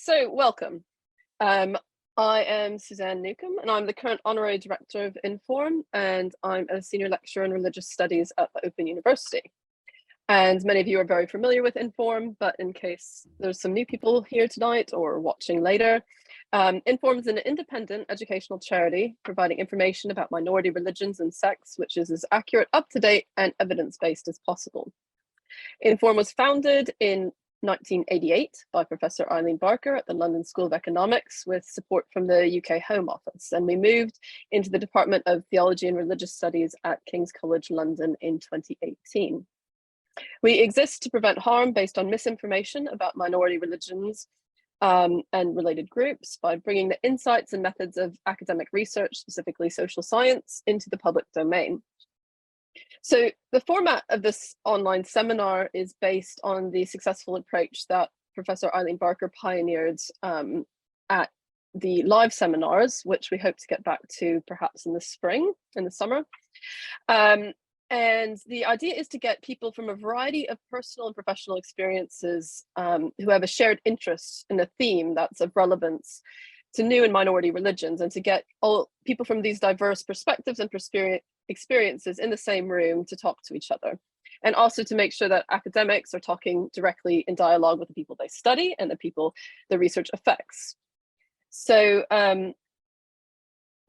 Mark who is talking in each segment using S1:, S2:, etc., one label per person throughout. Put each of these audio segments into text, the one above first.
S1: So welcome. I am Suzanne Newcomb, and I'm the current Honorary Director of Inform, and I'm a Senior Lecturer in Religious Studies at the Open University. And many of you are very familiar with Inform, but in case there's some new people here tonight or watching later, Inform is an independent educational charity providing information about minority religions and sects, which is as accurate, up-to-date, and evidence-based as possible. Inform was founded in 1988 by Professor Eileen Barker at the London School of Economics with support from the UK Home Office, and we moved into the Department of Theology and Religious Studies at King's College London in 2018. We exist to prevent harm based on misinformation about minority religions and related groups by bringing the insights and methods of academic research, specifically social science, into the public domain. So the format of this online seminar is based on the successful approach that Professor Eileen Barker pioneered at the live seminars, which we hope to get back to perhaps in the spring, in the summer. And the idea is to get people from a variety of personal and professional experiences who have a shared interest in a theme that's of relevance to new and minority religions, and to get all people from these diverse perspectives and experiences in the same room to talk to each other, and also to make sure that academics are talking directly in dialogue with the people they study and the people the research affects. So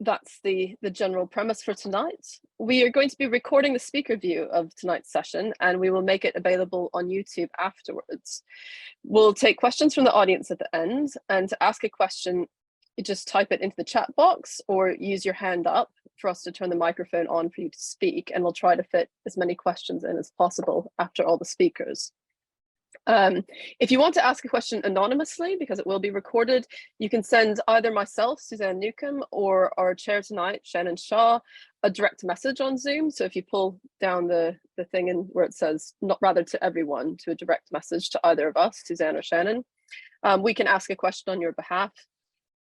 S1: that's the general premise for tonight. We are going to be recording the speaker view of tonight's session, and we will make it available on YouTube afterwards. We'll take questions from the audience at the end, and to ask a question, you just type it into the chat box or use your hand up for us to turn the microphone on for you to speak, and we'll try to fit as many questions in as possible after all the speakers. If you want to ask a question anonymously, because it will be recorded, you can send either myself, Suzanne Newcomb, or our chair tonight, Shannon Shaw, a direct message on Zoom. So if you pull down the thing in where it says "not rather to everyone," to a direct message to either of us, Suzanne or Shannon, we can ask a question on your behalf.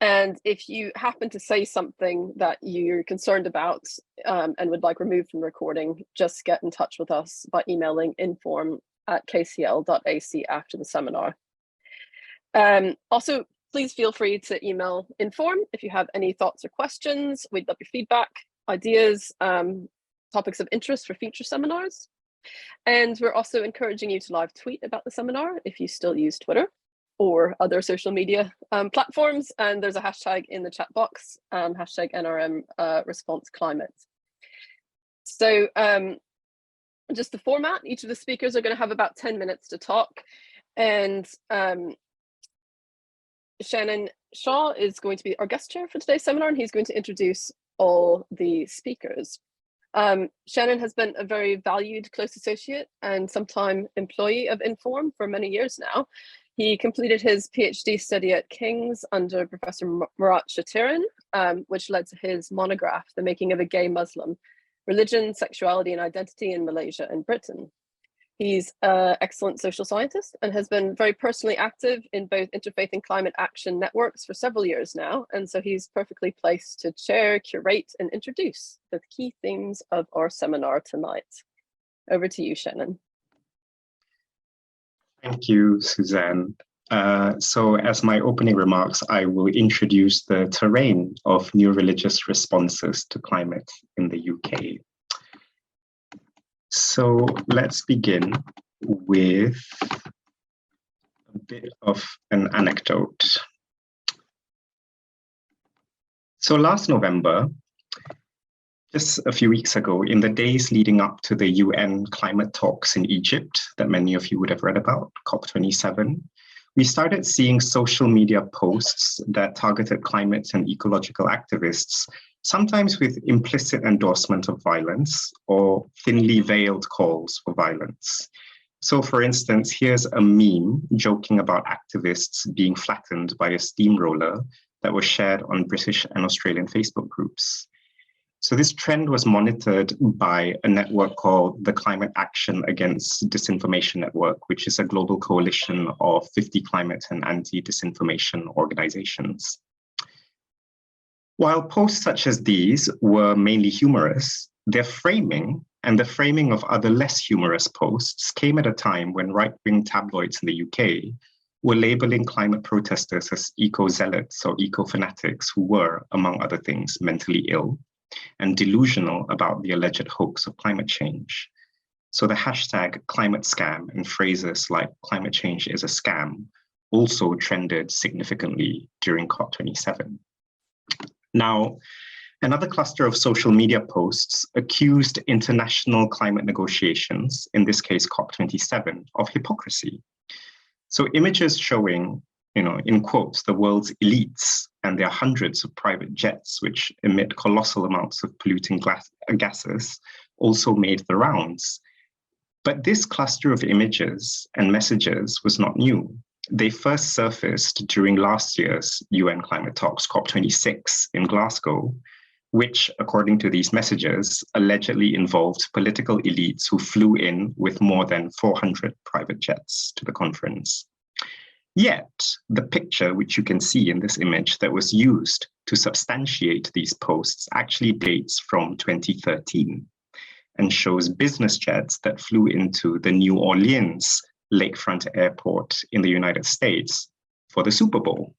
S1: And if you happen to say something that you're concerned about and would like removed from recording, just get in touch with us by emailing inform@kcl.ac after the seminar. Also, please feel free to email Inform if you have any thoughts or questions. We'd love your feedback, ideas, topics of interest for future seminars. And we're also encouraging you to live tweet about the seminar if you still use Twitter or other social media platforms, and there's a hashtag in the chat box, hashtag NRM response climate. So just the format, each of the speakers are going to have about 10 minutes to talk, and Shannon Shaw is going to be our guest chair for today's seminar, and he's going to introduce all the speakers. Shannon has been a very valued close associate and sometime employee of Inform for many years now. He completed his PhD study at King's under Professor Murat Shatiran, which led to his monograph, The Making of a Gay Muslim, Religion, Sexuality and Identity in Malaysia and Britain. He's an excellent social scientist and has been very personally active in both interfaith and climate action networks for several years now. And so he's perfectly placed to chair, curate, and introduce the key themes of our seminar tonight. Over to you, Shannon.
S2: Thank you, Suzanne. So as my opening remarks, I will introduce the terrain of new religious responses to climate in the UK. So let's begin with a bit of an anecdote. So last November, just a few weeks ago, in the days leading up to the UN climate talks in Egypt that many of you would have read about, COP27, we started seeing social media posts that targeted climate and ecological activists, sometimes with implicit endorsement of violence or thinly veiled calls for violence. So for instance, here's a meme joking about activists being flattened by a steamroller that was shared on British and Australian Facebook groups. So this trend was monitored by a network called the Climate Action Against Disinformation Network, which is a global coalition of 50 climate and anti-disinformation organizations. While posts such as these were mainly humorous, their framing and the framing of other less humorous posts came at a time when right-wing tabloids in the UK were labeling climate protesters as eco-zealots or eco-fanatics who were, among other things, mentally ill and delusional about the alleged hoax of climate change. So the hashtag climate scam and phrases like climate change is a scam also trended significantly during COP27. Now, another cluster of social media posts accused international climate negotiations, in this case COP27, of hypocrisy. So images showing, in quotes, the world's elites and their hundreds of private jets, which emit colossal amounts of polluting gases, also made the rounds. But this cluster of images and messages was not new. They first surfaced during last year's UN climate talks, COP26 in Glasgow, which, according to these messages, allegedly involved political elites who flew in with more than 400 private jets to the conference. Yet, the picture, which you can see in this image that was used to substantiate these posts, actually dates from 2013 and shows business jets that flew into the New Orleans Lakefront Airport in the United States for the Super Bowl.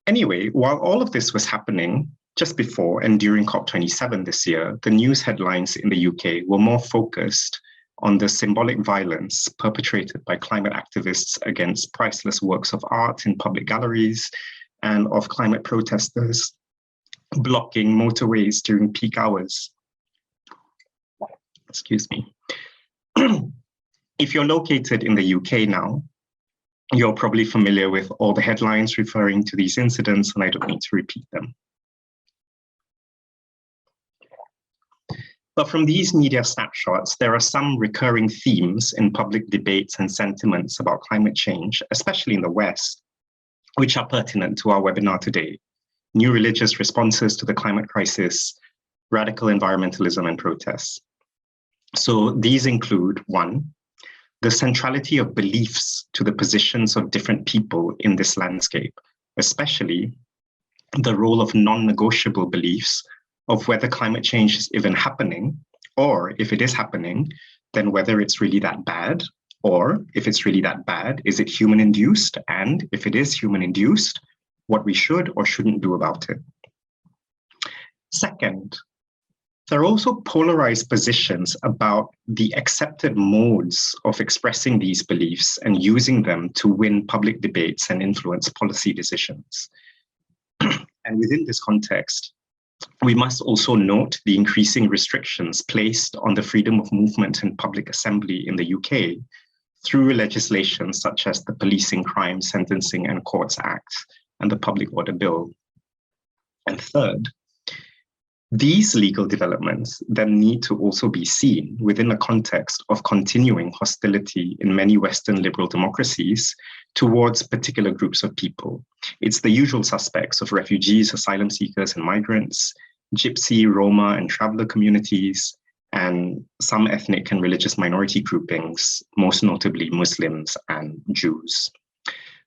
S2: Anyway, while all of this was happening just before and during COP27 this year, the news headlines in the UK were more focused on the symbolic violence perpetrated by climate activists against priceless works of art in public galleries and of climate protesters blocking motorways during peak hours. Excuse me. If you're located in the UK now, you're probably familiar with all the headlines referring to these incidents, and I don't need to repeat them. But from these media snapshots, there are some recurring themes in public debates and sentiments about climate change, especially in the West, which are pertinent to our webinar today: new religious responses to the climate crisis, radical environmentalism and protests. So these include, one, the centrality of beliefs to the positions of different people in this landscape, especially the role of non-negotiable beliefs of whether climate change is even happening, or if it is happening, then whether it's really that bad, or if it's really that bad, is it human-induced? And if it is human-induced, what we should or shouldn't do about it. Second, there are also polarized positions about the accepted modes of expressing these beliefs and using them to win public debates and influence policy decisions. And within this context, we must also note the increasing restrictions placed on the freedom of movement and public assembly in the UK through legislation such as the Policing Crime, Sentencing and Courts Act and the Public Order Bill. And third, these legal developments then need to also be seen within a context of continuing hostility in many Western liberal democracies towards particular groups of people. It's the usual suspects of refugees, asylum seekers and migrants, Gypsy, Roma and traveler communities, and some ethnic and religious minority groupings, most notably Muslims and Jews.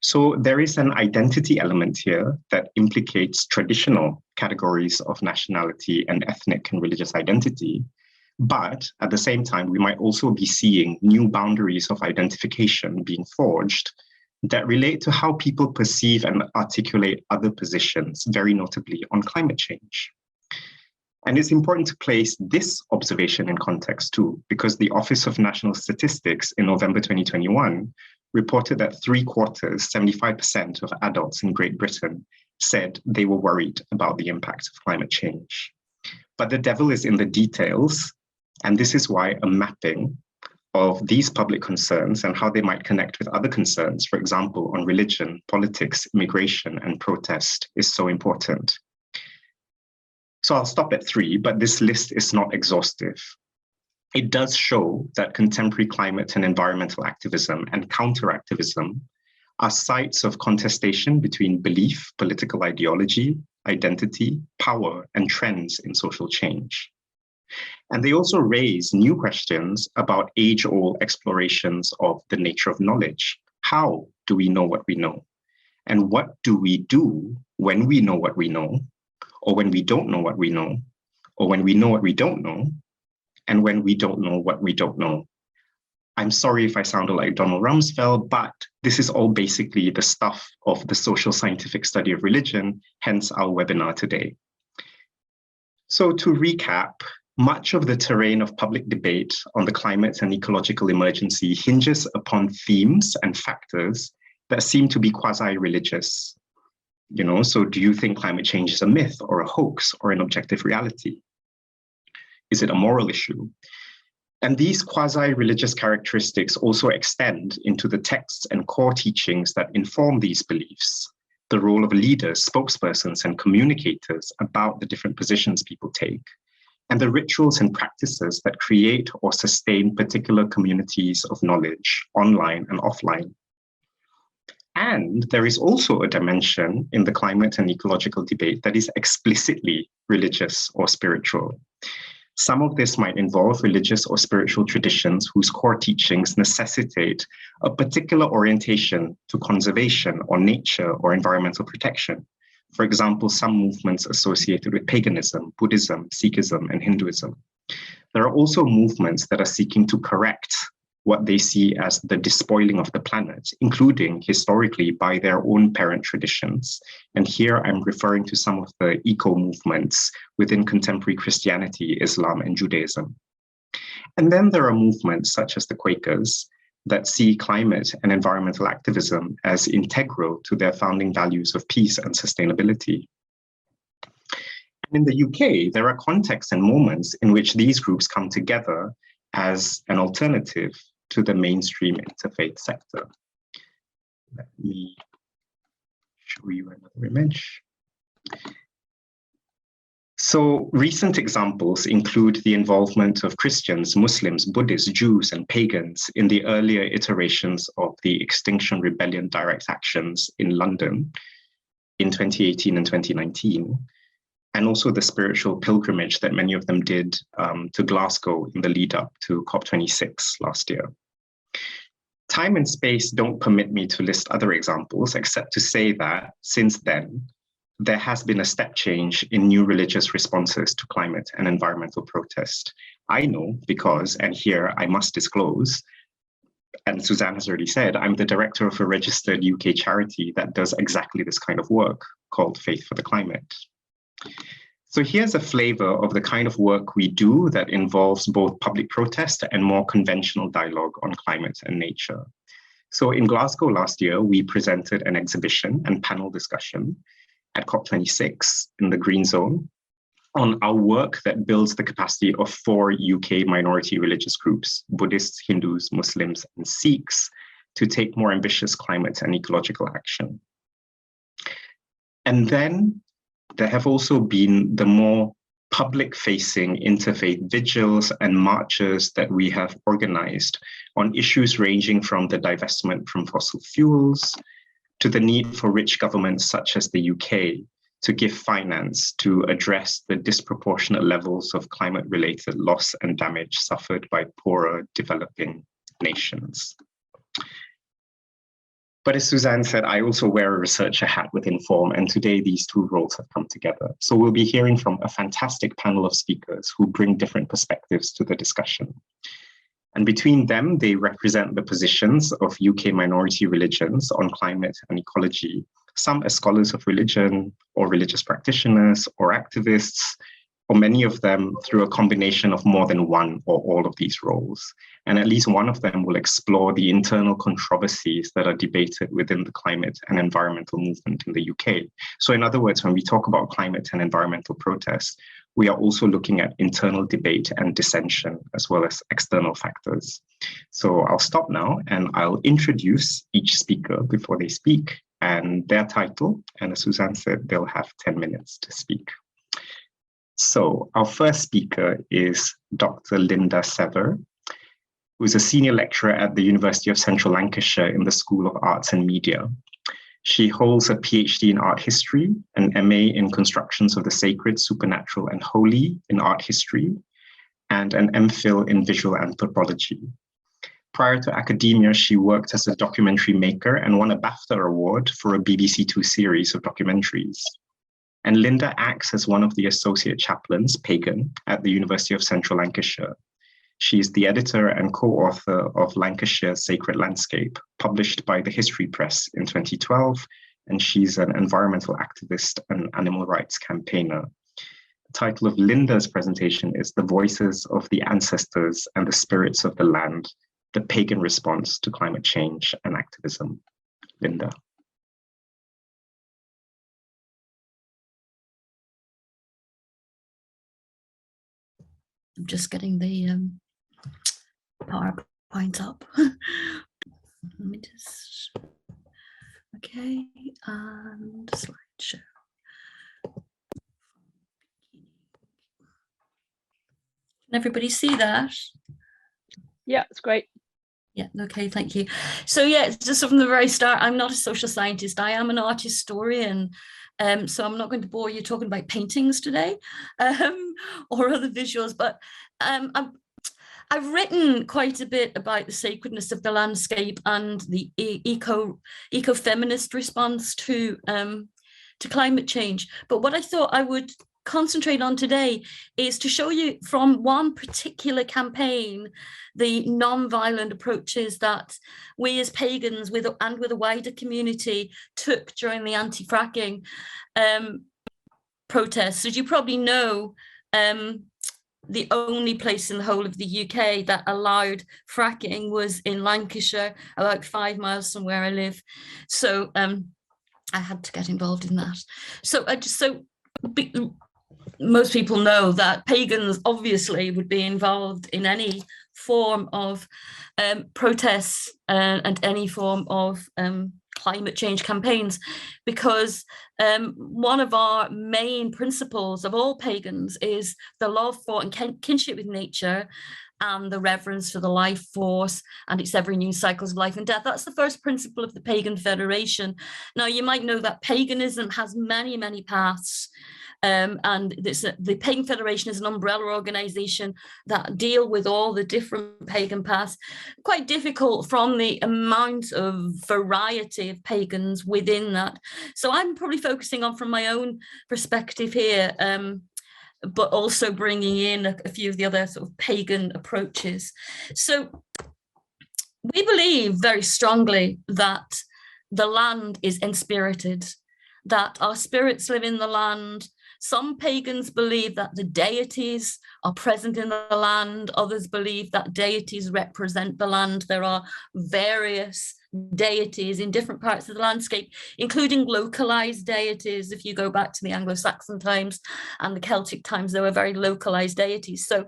S2: So there is an identity element here that implicates traditional categories of nationality and ethnic and religious identity. But at the same time, we might also be seeing new boundaries of identification being forged that relate to how people perceive and articulate other positions, very notably on climate change. And it's important to place this observation in context too, because the Office of National Statistics in November 2021 reported that 3/4, 75% of adults in Great Britain said they were worried about the impact of climate change. But the devil is in the details, and this is why a mapping of these public concerns and how they might connect with other concerns, for example, on religion, politics, immigration, and protest, is so important. So I'll stop at 3, but this list is not exhaustive. It does show that contemporary climate and environmental activism and counter-activism are sites of contestation between belief, political ideology, identity, power, and trends in social change. And they also raise new questions about age-old explorations of the nature of knowledge. How do we know what we know? And what do we do when we know what we know, or when we don't know what we know, or when we know what we don't know, and when we don't know what we don't know? I'm sorry if I sounded like Donald Rumsfeld, but this is all basically the stuff of the social scientific study of religion, hence our webinar today. So to recap, much of the terrain of public debate on the climate and ecological emergency hinges upon themes and factors that seem to be quasi-religious. So do you think climate change is a myth or a hoax or an objective reality? Is it a moral issue? And these quasi-religious characteristics also extend into the texts and core teachings that inform these beliefs, the role of leaders, spokespersons, and communicators about the different positions people take, and the rituals and practices that create or sustain particular communities of knowledge, online and offline. And there is also a dimension in the climate and ecological debate that is explicitly religious or spiritual. Some of this might involve religious or spiritual traditions whose core teachings necessitate a particular orientation to conservation or nature or environmental protection. For example, some movements associated with paganism, Buddhism, Sikhism, and Hinduism. There are also movements that are seeking to correct what they see as the despoiling of the planet, including historically by their own parent traditions. And here I'm referring to some of the eco-movements within contemporary Christianity, Islam, and Judaism. And then there are movements such as the Quakers that see climate and environmental activism as integral to their founding values of peace and sustainability. And in the UK, there are contexts and moments in which these groups come together as an alternative to the mainstream interfaith sector. Let me show you another image. So recent examples include the involvement of Christians, Muslims, Buddhists, Jews, and Pagans in the earlier iterations of the Extinction Rebellion direct actions in London in 2018 and 2019, and also the spiritual pilgrimage that many of them did to Glasgow in the lead up to COP26 last year. Time and space don't permit me to list other examples, except to say that since then, there has been a step change in new religious responses to climate and environmental protest. I know because, and here I must disclose, and Suzanne has already said, I'm the director of a registered UK charity that does exactly this kind of work called Faith for the Climate. So here's a flavor of the kind of work we do that involves both public protest and more conventional dialogue on climate and nature. So in Glasgow last year, we presented an exhibition and panel discussion at COP26 in the Green Zone on our work that builds the capacity of 4 UK minority religious groups, Buddhists, Hindus, Muslims, and Sikhs, to take more ambitious climate and ecological action. And then there have also been the more public-facing interfaith vigils and marches that we have organized on issues ranging from the divestment from fossil fuels to the need for rich governments such as the UK to give finance to address the disproportionate levels of climate-related loss and damage suffered by poorer developing nations. But as Suzanne said, I also wear a researcher hat with Inform, and today these two roles have come together. So we'll be hearing from a fantastic panel of speakers who bring different perspectives to the discussion. And between them, they represent the positions of UK minority religions on climate and ecology, some as scholars of religion or religious practitioners or activists, or many of them through a combination of more than one or all of these roles. And at least one of them will explore the internal controversies that are debated within the climate and environmental movement in the UK. So in other words, when we talk about climate and environmental protests, we are also looking at internal debate and dissension, as well as external factors. So I'll stop now and I'll introduce each speaker before they speak and their title. And as Suzanne said, they'll have 10 minutes to speak. So our first speaker is Dr. Linda Sever, who is a senior lecturer at the University of Central Lancashire in the School of Arts and Media. She holds a PhD in art history, an MA in constructions of the sacred, supernatural, and holy in art history, and an MPhil in visual anthropology. Prior to academia, she worked as a documentary maker and won a BAFTA award for a BBC Two series of documentaries. And Linda acts as one of the associate chaplains, Pagan, at the University of Central Lancashire. She's the editor and co-author of Lancashire's Sacred Landscape, published by the History Press in 2012, and she's an environmental activist and animal rights campaigner. The title of Linda's presentation is The Voices of the Ancestors and the Spirits of the Land, the Pagan Response to Climate Change and Activism. Linda.
S3: I'm just getting the PowerPoint up. Let me just, okay, and slideshow. Can everybody see that?
S1: Yeah, it's great.
S3: Yeah, okay, thank you. So yeah, just from the very start, I'm not a social scientist, I am an art historian. So I'm not going to bore you talking about paintings today or other visuals, but I've written quite a bit about the sacredness of the landscape and the eco-feminist response to climate change. But what I thought I would concentrate on today is to show you from one particular campaign the non-violent approaches that we as pagans with a wider community took during the anti-fracking protests. As you probably know, the only place in the whole of the UK that allowed fracking was in Lancashire, about 5 miles from where I live. So I had to get involved in that. So most people know that pagans obviously would be involved in any form of protests and any form of climate change campaigns, because one of our main principles of all pagans is the love for and kinship with nature and the reverence for the life force and its ever renewing cycles of life and death. That's the first principle of the Pagan Federation. Now, you might know that paganism has many, many paths. And the Pagan Federation is an umbrella organization that deal with all the different pagan paths. Quite difficult from the amount of variety of pagans within that. So I'm probably focusing on from my own perspective here, but also bringing in a few of the other sort of pagan approaches. So we believe very strongly that the land is enspirited, that our spirits live in the land. Some pagans believe that the deities are present in the land. Others believe that deities represent the land. There are various deities in different parts of the landscape, including localized deities. If you go back to the Anglo-Saxon times and the Celtic times, there were very localized deities. So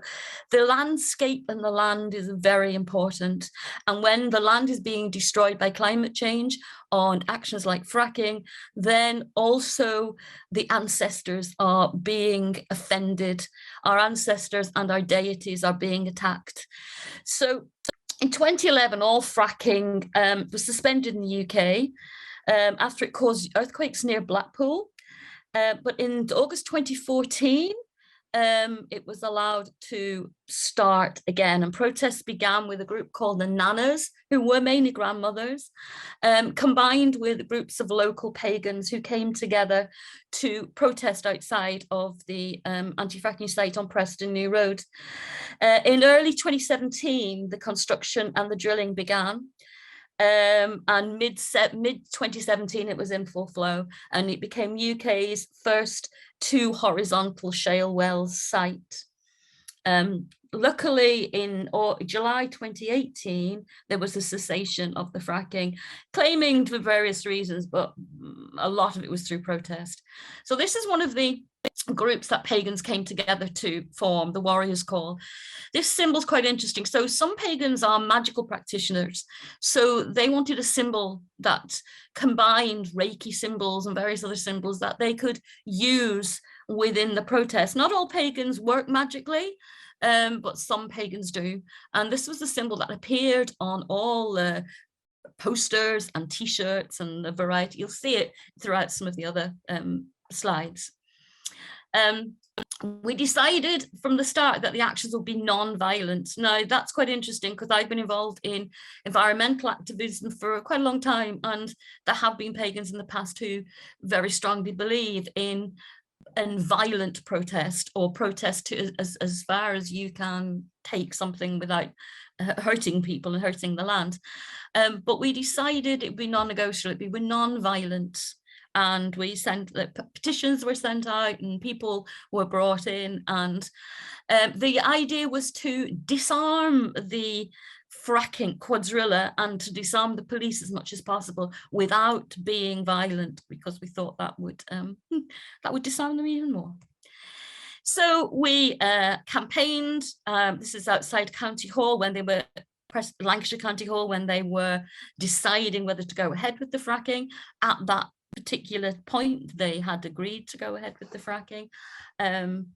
S3: the landscape and the land is very important. And when the land is being destroyed by climate change on actions like fracking, then also the ancestors are being offended. Our ancestors and our deities are being attacked. So in 2011, all fracking was suspended in the UK after it caused earthquakes near Blackpool. But in August 2014, it was allowed to start again, and protests began with a group called the Nanas, who were mainly grandmothers, combined with groups of local pagans who came together to protest outside of the anti-fracking site on Preston New Road. In early 2017, the construction and the drilling began. And mid-2017, it was in full flow, and it became UK's first 2 horizontal shale wells site. Luckily, in July 2018, there was a cessation of the fracking, claiming for various reasons, but a lot of it was through protest. So this is one of the groups that pagans came together to form, the Warriors' Call. This symbol is quite interesting. So some pagans are magical practitioners. So they wanted a symbol that combined Reiki symbols and various other symbols that they could use within the protest. Not all pagans work magically, but some pagans do. And this was the symbol that appeared on all the posters and t-shirts and a variety. You'll see it throughout some of the other slides. We decided from the start that the actions would be non-violent. Now, that's quite interesting because I've been involved in environmental activism for quite a long time, and there have been pagans in the past who very strongly believe in and violent protest, or protest to as far as you can take something without hurting people and hurting the land. But we decided it would be non-negotiable, it would be non-violent. And we sent, petitions were sent out and people were brought in, and the idea was to disarm the fracking quadrilla and to disarm the police as much as possible without being violent, because we thought that would disarm them even more. So we campaigned. This is outside County Hall when they were Lancashire County Hall, when they were deciding whether to go ahead with the fracking. At that particular point, they had agreed to go ahead with the fracking. And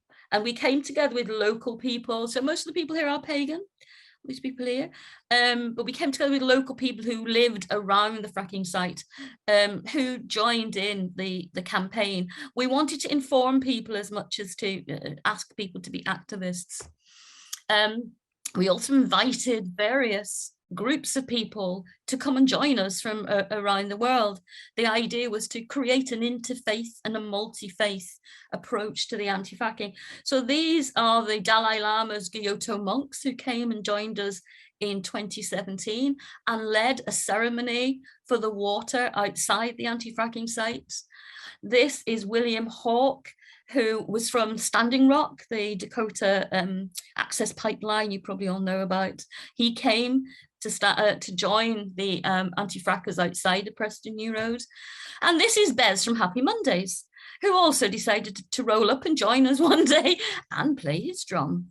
S3: we came together with local people. So most of the people here are pagan, these people here, but we came together with local people who lived around the fracking site, who joined in the campaign. We wanted to inform people as much as to ask people to be activists. We also invited various groups of people to come and join us from around the world. The idea was to create an interfaith and a multi-faith approach to the anti-fracking. So these are the Dalai Lama's Kyoto monks who came and joined us in 2017 and led a ceremony for the water outside the anti-fracking sites. This is William Hawke, who was from Standing Rock, the Dakota access pipeline you probably all know about. He came to join the anti-frackers outside of Preston New Road. And this is Bez from Happy Mondays, who also decided to roll up and join us one day and play his drum.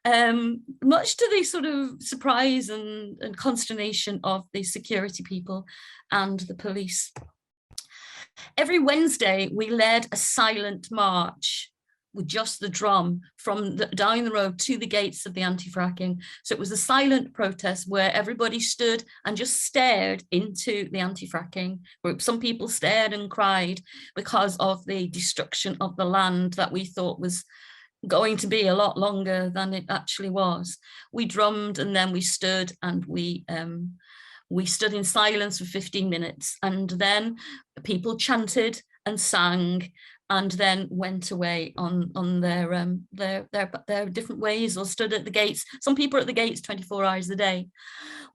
S3: Much to the sort of surprise and consternation of the security people and the police. Every Wednesday, we led a silent march with just the drum from down the road to the gates of the anti-fracking. So it was a silent protest where everybody stood and just stared into the anti-fracking group. Some people stared and cried because of the destruction of the land that we thought was going to be a lot longer than it actually was. We drummed and then we stood, and we stood in silence for 15 minutes, and then people chanted and sang and then went away on their different ways, or stood at the gates. Some people are at the gates 24 hours a day.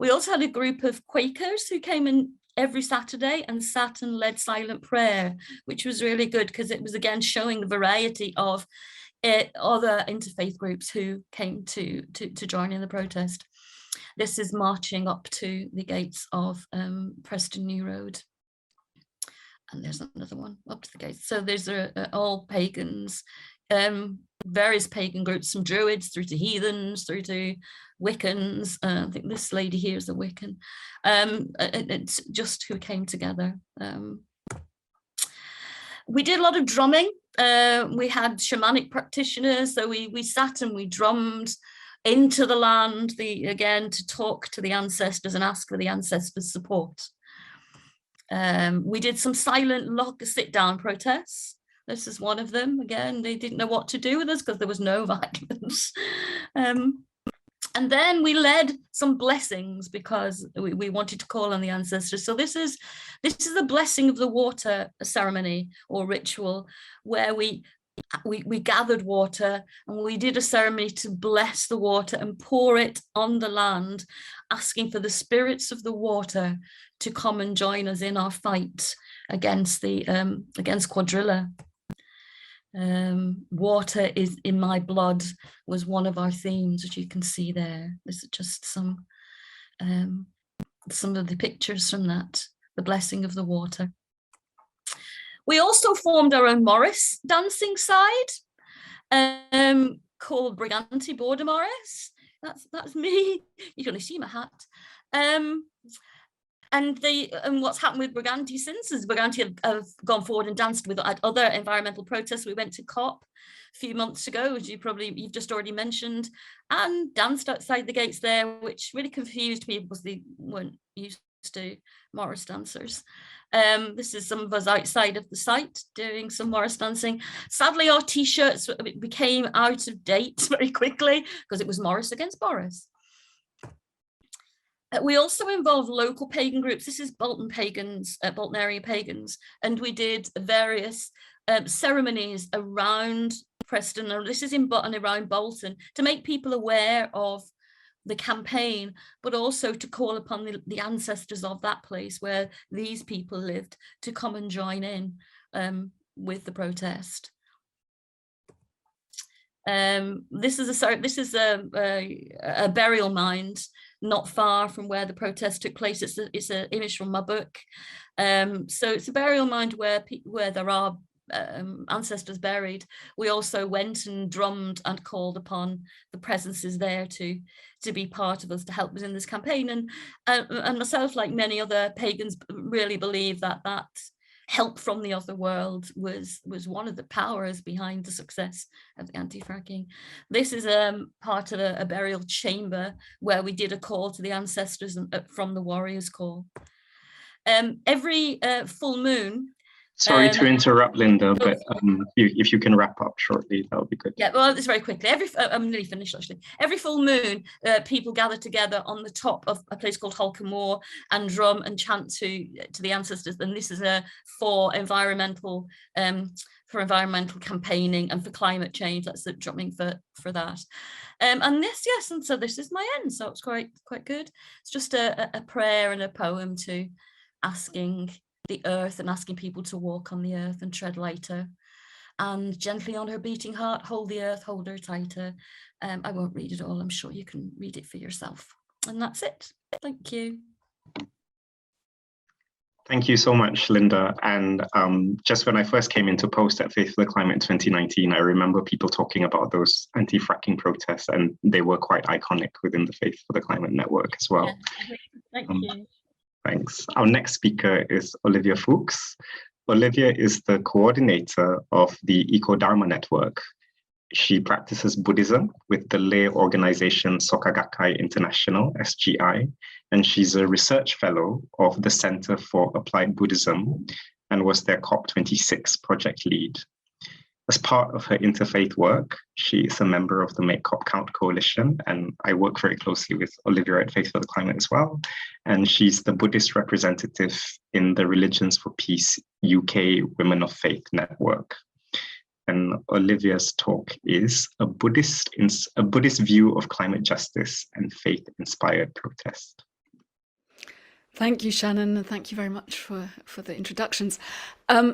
S3: We also had a group of Quakers who came in every Saturday and sat and led silent prayer, which was really good because it was again showing the variety of other interfaith groups who came to join in the protest. This is marching up to the gates of Preston New Road. And there's another one up to the gates. So there's all pagans, various pagan groups, from Druids through to heathens, through to Wiccans. I think this lady here is a Wiccan. It's just who came together. We did a lot of drumming. We had shamanic practitioners. So we sat and we drummed into the land, again, to talk to the ancestors and ask for the ancestors' support. We did some silent sit-down protests. This is one of them. Again, they didn't know what to do with us because there was no violence. And then we led some blessings because we wanted to call on the ancestors. So this is the blessing of the water ceremony or ritual, where we gathered water and we did a ceremony to bless the water and pour it on the land, asking for the spirits of the water to come and join us in our fight against quadrilla. Water is in my blood was one of our themes, as you can see there. This is just some of the pictures from that, the blessing of the water. We also formed our own Morris dancing side, called Briganti Border Morris. That's me. You can only see my hat. And what's happened with Briganti since is Briganti have gone forward and danced with other environmental protests. We went to COP a few months ago, as you've just already mentioned, and danced outside the gates there, which really confused me because they weren't used to Morris dancers. This is some of us outside of the site doing some Morris dancing. Sadly, our t-shirts became out of date very quickly because it was Morris against Boris. We also involved local pagan groups. This is Bolton pagans, Bolton area pagans, and we did various ceremonies around Preston, or this is in and around Bolton, to make people aware of the campaign, but also to call upon the ancestors of that place where these people lived to come and join in with the protest. This is a burial mound not far from where the protest took place. It's an image from my book. So it's a burial mound where there are ancestors buried. We also went and drummed and called upon the presences there to be part of us, to help us in this campaign. And myself, like many other pagans, really believe that help from the other world was one of the powers behind the success of the anti-fracking. This is part of a burial chamber where we did a call to the ancestors from the Warriors Call. Every full moon.
S2: Sorry to interrupt, Linda, but if you can wrap up shortly, that would be good.
S3: Yeah, well, it's very quickly. I'm nearly finished, actually. Every full moon, people gather together on the top of a place called Holcombe Moor and drum and chant to the ancestors. And this is for environmental campaigning and for climate change. That's the drumming for that. And so this is my end. So it's quite good. It's just a prayer and a poem to asking the earth and asking people to walk on the earth and tread lighter, and gently on her beating heart, hold the earth, hold her tighter. I won't read it all. I'm sure you can read it for yourself. And that's it. Thank you.
S2: Thank you so much, Linda. And just when I first came into post at Faith for the Climate in 2019, I remember people talking about those anti-fracking protests, and they were quite iconic within the Faith for the Climate network as well.
S3: Yeah. Thank you.
S2: Thanks. Our next speaker is Olivia Fuchs. Olivia is the coordinator of the Eco-Dharma Network. She practices Buddhism with the lay organization Soka Gakkai International, SGI, and she's a research fellow of the Center for Applied Buddhism and was their COP26 project lead. As part of her interfaith work, she is a member of the Make COP Count Coalition, and I work very closely with Olivia at Faith for the Climate as well. And she's the Buddhist representative in the Religions for Peace UK Women of Faith Network. And Olivia's talk is a Buddhist view of climate justice and faith-inspired protest.
S4: Thank you, Shannon, and thank you very much for the introductions.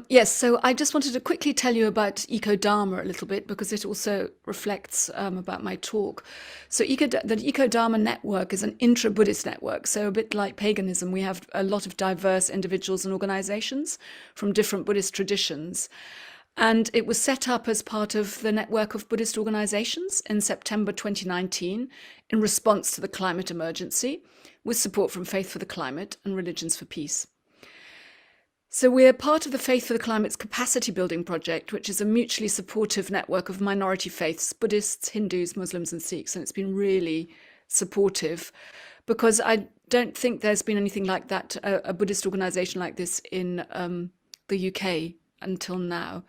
S4: Yes, so I just wanted to quickly tell you about Eco-Dharma a little bit, because it also reflects about my talk. So the Eco-Dharma network is an intra-Buddhist network. So a bit like paganism, we have a lot of diverse individuals and organizations from different Buddhist traditions. And it was set up as part of the network of Buddhist organizations in September 2019 in response to the climate emergency, with support from Faith for the Climate and Religions for Peace. So we're part of the Faith for the Climate's capacity building project, which is a mutually supportive network of minority faiths, Buddhists, Hindus, Muslims and Sikhs. And it's been really supportive, because I don't think there's been anything like that, a Buddhist organization like this in the UK until now.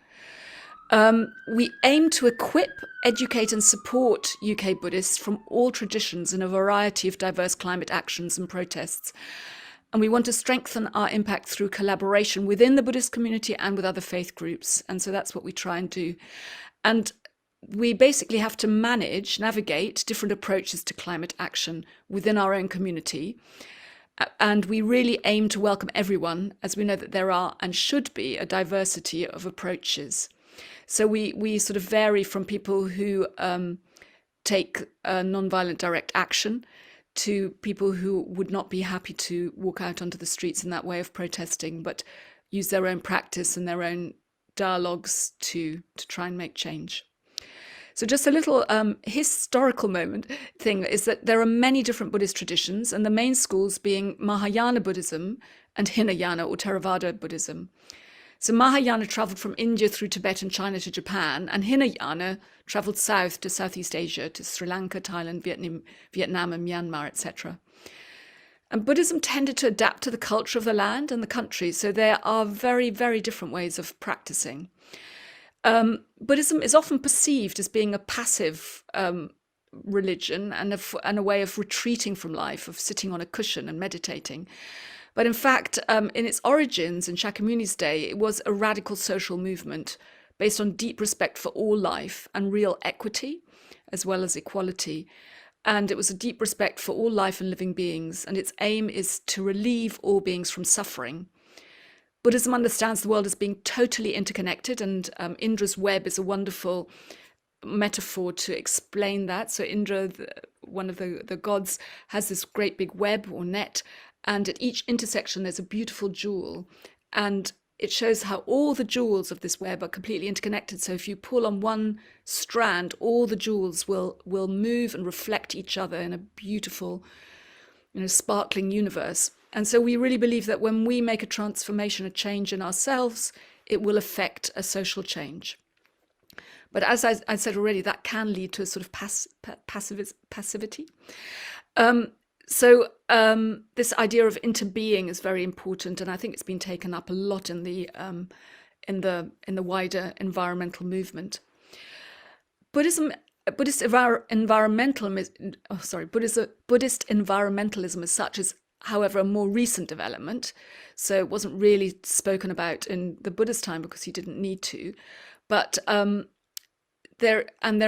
S4: We aim to equip, educate and support UK Buddhists from all traditions in a variety of diverse climate actions and protests. And we want to strengthen our impact through collaboration within the Buddhist community and with other faith groups. And so that's what we try and do. And we basically have to navigate different approaches to climate action within our own community. And we really aim to welcome everyone, as we know that there are and should be a diversity of approaches. So we sort of vary from people who take nonviolent direct action to people who would not be happy to walk out onto the streets in that way of protesting, but use their own practice and their own dialogues to try and make change. So just a little historical thing is that there are many different Buddhist traditions, and the main schools being Mahayana Buddhism and Hinayana or Theravada Buddhism. So Mahayana traveled from India through Tibet and China to Japan, and Hinayana traveled south to Southeast Asia, to Sri Lanka, Thailand, Vietnam and Myanmar, etc. And Buddhism tended to adapt to the culture of the land and the country, so there are very, very different ways of practicing. Buddhism is often perceived as being a passive religion and a way of retreating from life, of sitting on a cushion and meditating. But in fact, in its origins in Shakyamuni's day, it was a radical social movement based on deep respect for all life and real equity, as well as equality. And it was a deep respect for all life and living beings. And its aim is to relieve all beings from suffering. Buddhism understands the world as being totally interconnected, and Indra's web is a wonderful metaphor to explain that. So Indra, one of the gods, has this great big web or net, and at each intersection there's a beautiful jewel, and it shows how all the jewels of this web are completely interconnected. So if you pull on one strand, all the jewels will move and reflect each other in a beautiful, sparkling universe. And so we really believe that when we make a transformation, a change in ourselves, it will affect a social change. But as I said already, that can lead to a sort of passivity. So this idea of interbeing is very important, and I think it's been taken up a lot in the wider environmental movement. Buddhist environmentalism as such is, however, a more recent development. So it wasn't really spoken about in the Buddhist time because he didn't need to. But there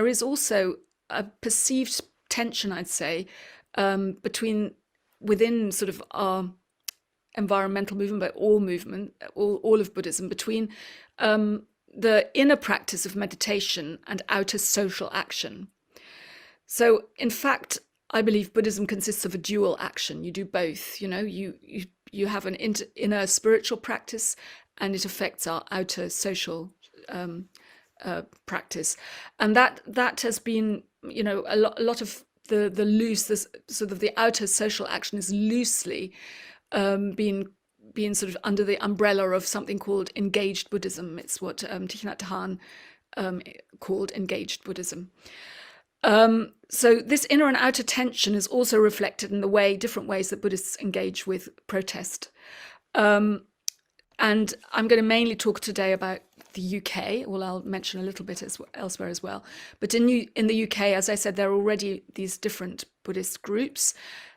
S4: is also a perceived tension, I'd say, within sort of our environmental movement, but all of Buddhism, between the inner practice of meditation and outer social action. So in fact, I believe Buddhism consists of a dual action. You do both. You have an inner spiritual practice, and it affects our outer social practice, and that has been, a lot of the sort of the outer social action is loosely being sort of under the umbrella of something called engaged Buddhism. It's what Thich Nhat Hanh called engaged Buddhism. So this inner and outer tension is also reflected in different ways that Buddhists engage with protest. And I'm going to mainly talk today about the UK. Well, I'll mention a little bit elsewhere as well. But in the UK, as I said, there are already these different Buddhist groups.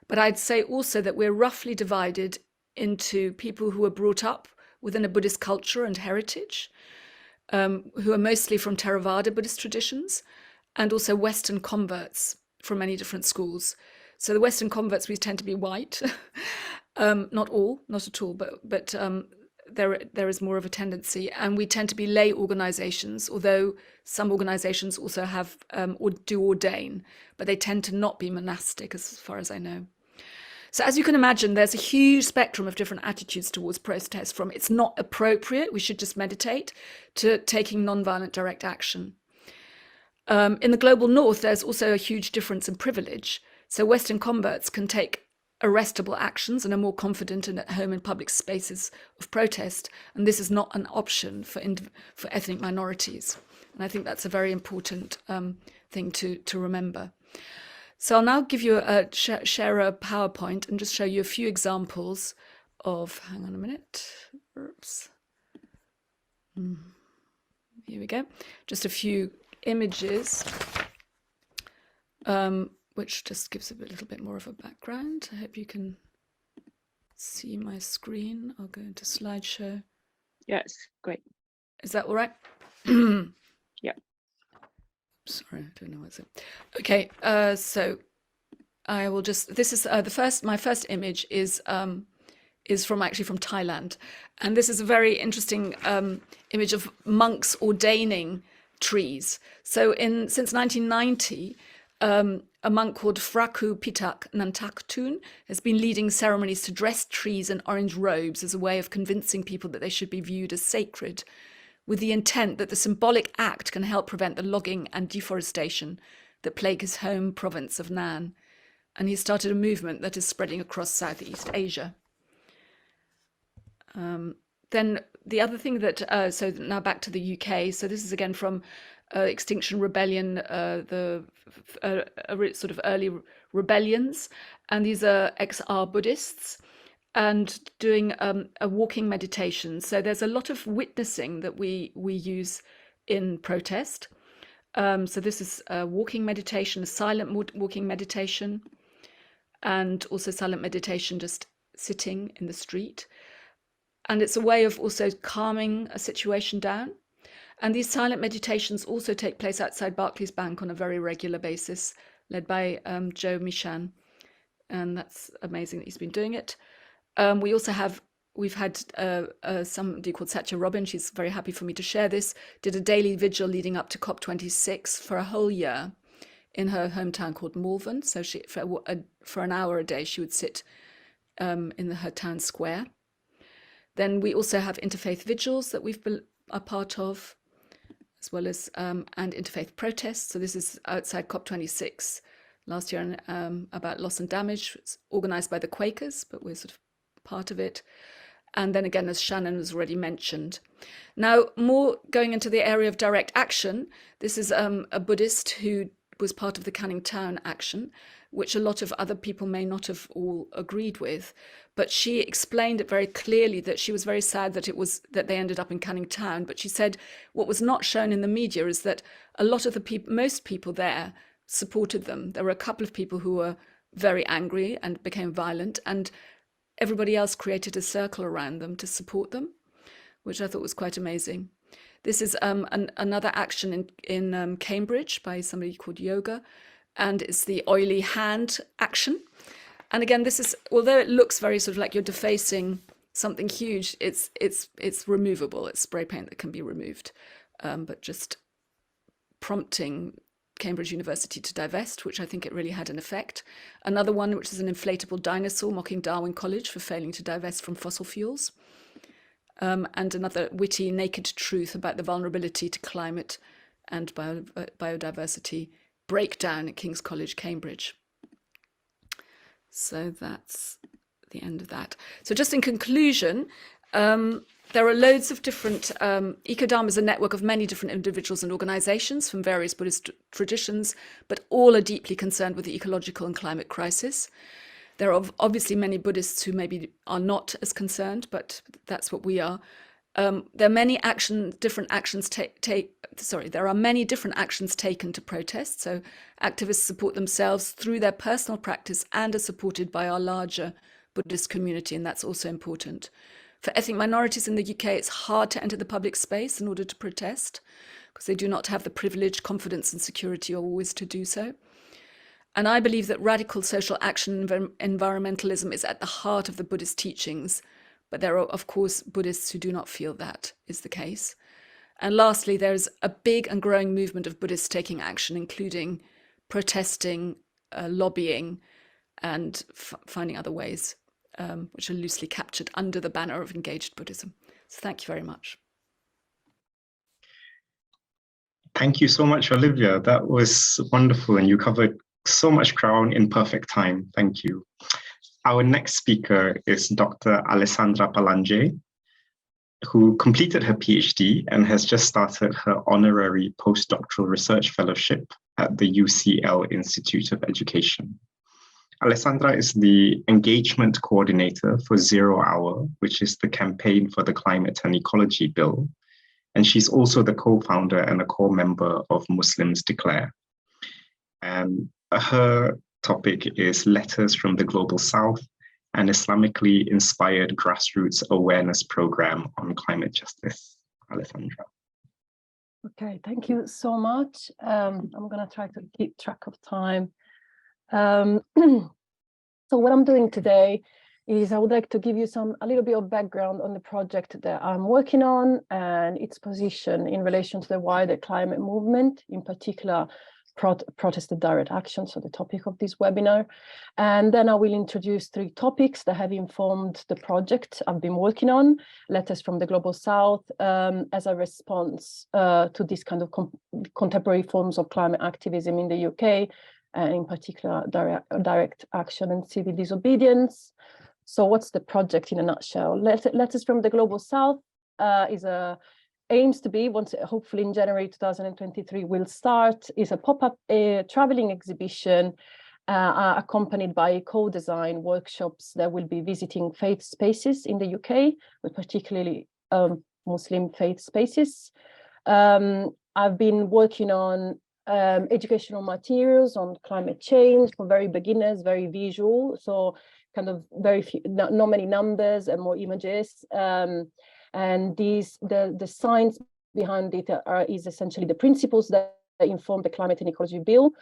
S4: But I'd say also that we're roughly divided into people who were brought up within a Buddhist culture and heritage, who are mostly from Theravada Buddhist traditions, and also Western converts from many different schools. So the Western converts, we tend to be white, not at all, but there is more of a tendency, and we tend to be lay organizations, although some organizations also have or do ordain, but they tend to not be monastic as far as I know. So as you can imagine, there's a huge spectrum of different attitudes towards protest, from it's not appropriate, we should just meditate, to taking nonviolent direct action. In the global north, there's also a huge difference in privilege. So Western converts can take arrestable actions and are more confident and at home in public spaces of protest. And this is not an option for ethnic minorities. And I think that's a very important thing to remember. So I'll now give you share a PowerPoint and just show you a few examples of, hang on a minute, oops. Here we go. Just a few images, which just gives a little bit more of a background. I hope you can see my screen. I'll go into slideshow.
S5: Yes, great.
S4: Is that all right?
S5: Yeah.
S4: Sorry, I don't know what's it. Okay, so I will just, this is my first image is from Thailand. And this is a very interesting image of monks ordaining trees. So since 1990, a monk called Fraku Pitak Nantaktun has been leading ceremonies to dress trees in orange robes as a way of convincing people that they should be viewed as sacred, with the intent that the symbolic act can help prevent the logging and deforestation that plague his home province of Nan. And he started a movement that is spreading across Southeast Asia. Then the other thing that, so now back to the UK. So this is again from Extinction Rebellion, the sort of early rebellions. And these are XR Buddhists and doing a walking meditation. So there's a lot of witnessing that we use in protest. So this is a walking meditation, a silent walking meditation, and also silent meditation just sitting in the street. And it's a way of also calming a situation down. And these silent meditations also take place outside Barclays Bank on a very regular basis, led by Joe Michan. And that's amazing that he's been doing it. We've had somebody called Satya Robin, she's very happy for me to share this, did a daily vigil leading up to COP26 for a whole year in her hometown called Malvern. So she, for an hour a day, she would sit in her town square. Then we also have interfaith vigils that we've been a part of, as well as and interfaith protests. So this is outside COP26 last year about loss and damage. It's organised by the Quakers, but we're sort of part of it. And then again, as Shannon has already mentioned. Now, more going into the area of direct action, this is a Buddhist who was part of the Canning Town action, which a lot of other people may not have all agreed with. But she explained it very clearly that she was very sad that they ended up in Canning Town. But she said what was not shown in the media is that a lot of the people, most people there supported them. There were a couple of people who were very angry and became violent, and everybody else created a circle around them to support them, which I thought was quite amazing. This is another action in Cambridge by somebody called Yoga, and it's the oily hand action. And again, this is, although it looks very sort of like you're defacing something huge, it's removable. It's spray paint that can be removed, but just prompting Cambridge University to divest, which I think it really had an effect. Another one, which is an inflatable dinosaur mocking Darwin College for failing to divest from fossil fuels. And another witty naked truth about the vulnerability to climate and biodiversity breakdown at King's College, Cambridge. So that's the end of that. So just in conclusion, there are loads of different, Ecodharma is a network of many different individuals and organizations from various Buddhist traditions, but all are deeply concerned with the ecological and climate crisis. There are obviously many Buddhists who maybe are not as concerned, but that's what we are. There are many different actions taken to protest. So activists support themselves through their personal practice and are supported by our larger Buddhist community, and that's also important. For ethnic minorities in the UK, it's hard to enter the public space in order to protest because they do not have the privilege, confidence and security always to do so. And I believe that radical social action and environmentalism is at the heart of the Buddhist teachings, but there are, of course, Buddhists who do not feel that is the case. And lastly, there's a big and growing movement of Buddhists taking action, including protesting, lobbying, and finding other ways, which are loosely captured under the banner of engaged Buddhism. So thank you very much.
S2: Thank you so much, Olivia. That was wonderful, and you covered so much ground in perfect time. Thank you. Our next speaker is Dr. Alessandra Palange, who completed her PhD and has just started her honorary postdoctoral research fellowship at the UCL Institute of Education. Alessandra is the engagement coordinator for 0 Hour, which is the campaign for the Climate and Ecology Bill. And she's also the co-founder and a core member of Muslims Declare. And her topic is Letters from the Global South, an Islamically inspired grassroots awareness program on climate justice. Alessandra.
S6: Okay, thank you so much. I'm going to try to keep track of time. So what I'm doing today is I would like to give you a little bit of background on the project that I'm working on and its position in relation to the wider climate movement, in particular protested direct action, so the topic of this webinar. And then I will introduce 3 topics that have informed the project I've been working on, Letters from the Global South, as a response to this kind of contemporary forms of climate activism in the UK, in particular direct action and civil disobedience. So what's the project in a nutshell? Letters from the Global South aims to be, once hopefully in January 2023 will start, is a pop-up traveling exhibition accompanied by co-design workshops that will be visiting faith spaces in the UK, but particularly Muslim faith spaces. I've been working on educational materials on climate change for very beginners, very visual, so kind of very few, not many numbers and more images. And the science behind it is essentially the principles that inform the Climate and Ecology Bill,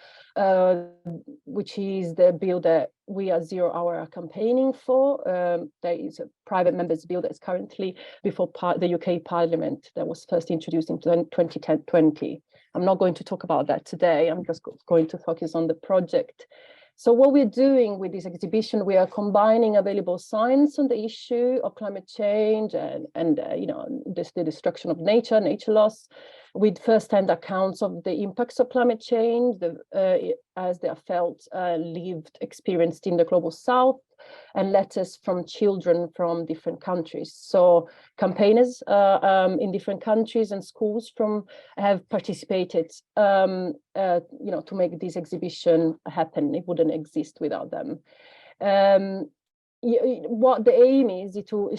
S6: which is the bill that we at 0 Hour are campaigning for. There is a private members bill that's currently before the UK Parliament that was first introduced in 2020. I'm not going to talk about that today. I'm just going to focus on the project. So what we're doing with this exhibition, we are combining available science on the issue of climate change and you know, the destruction of nature loss, with first-hand accounts of the impacts of climate change, as they are felt, lived, experienced in the global south, and letters from children from different countries. So campaigners in different countries and schools have participated, you know, to make this exhibition happen. It wouldn't exist without them. What the aim is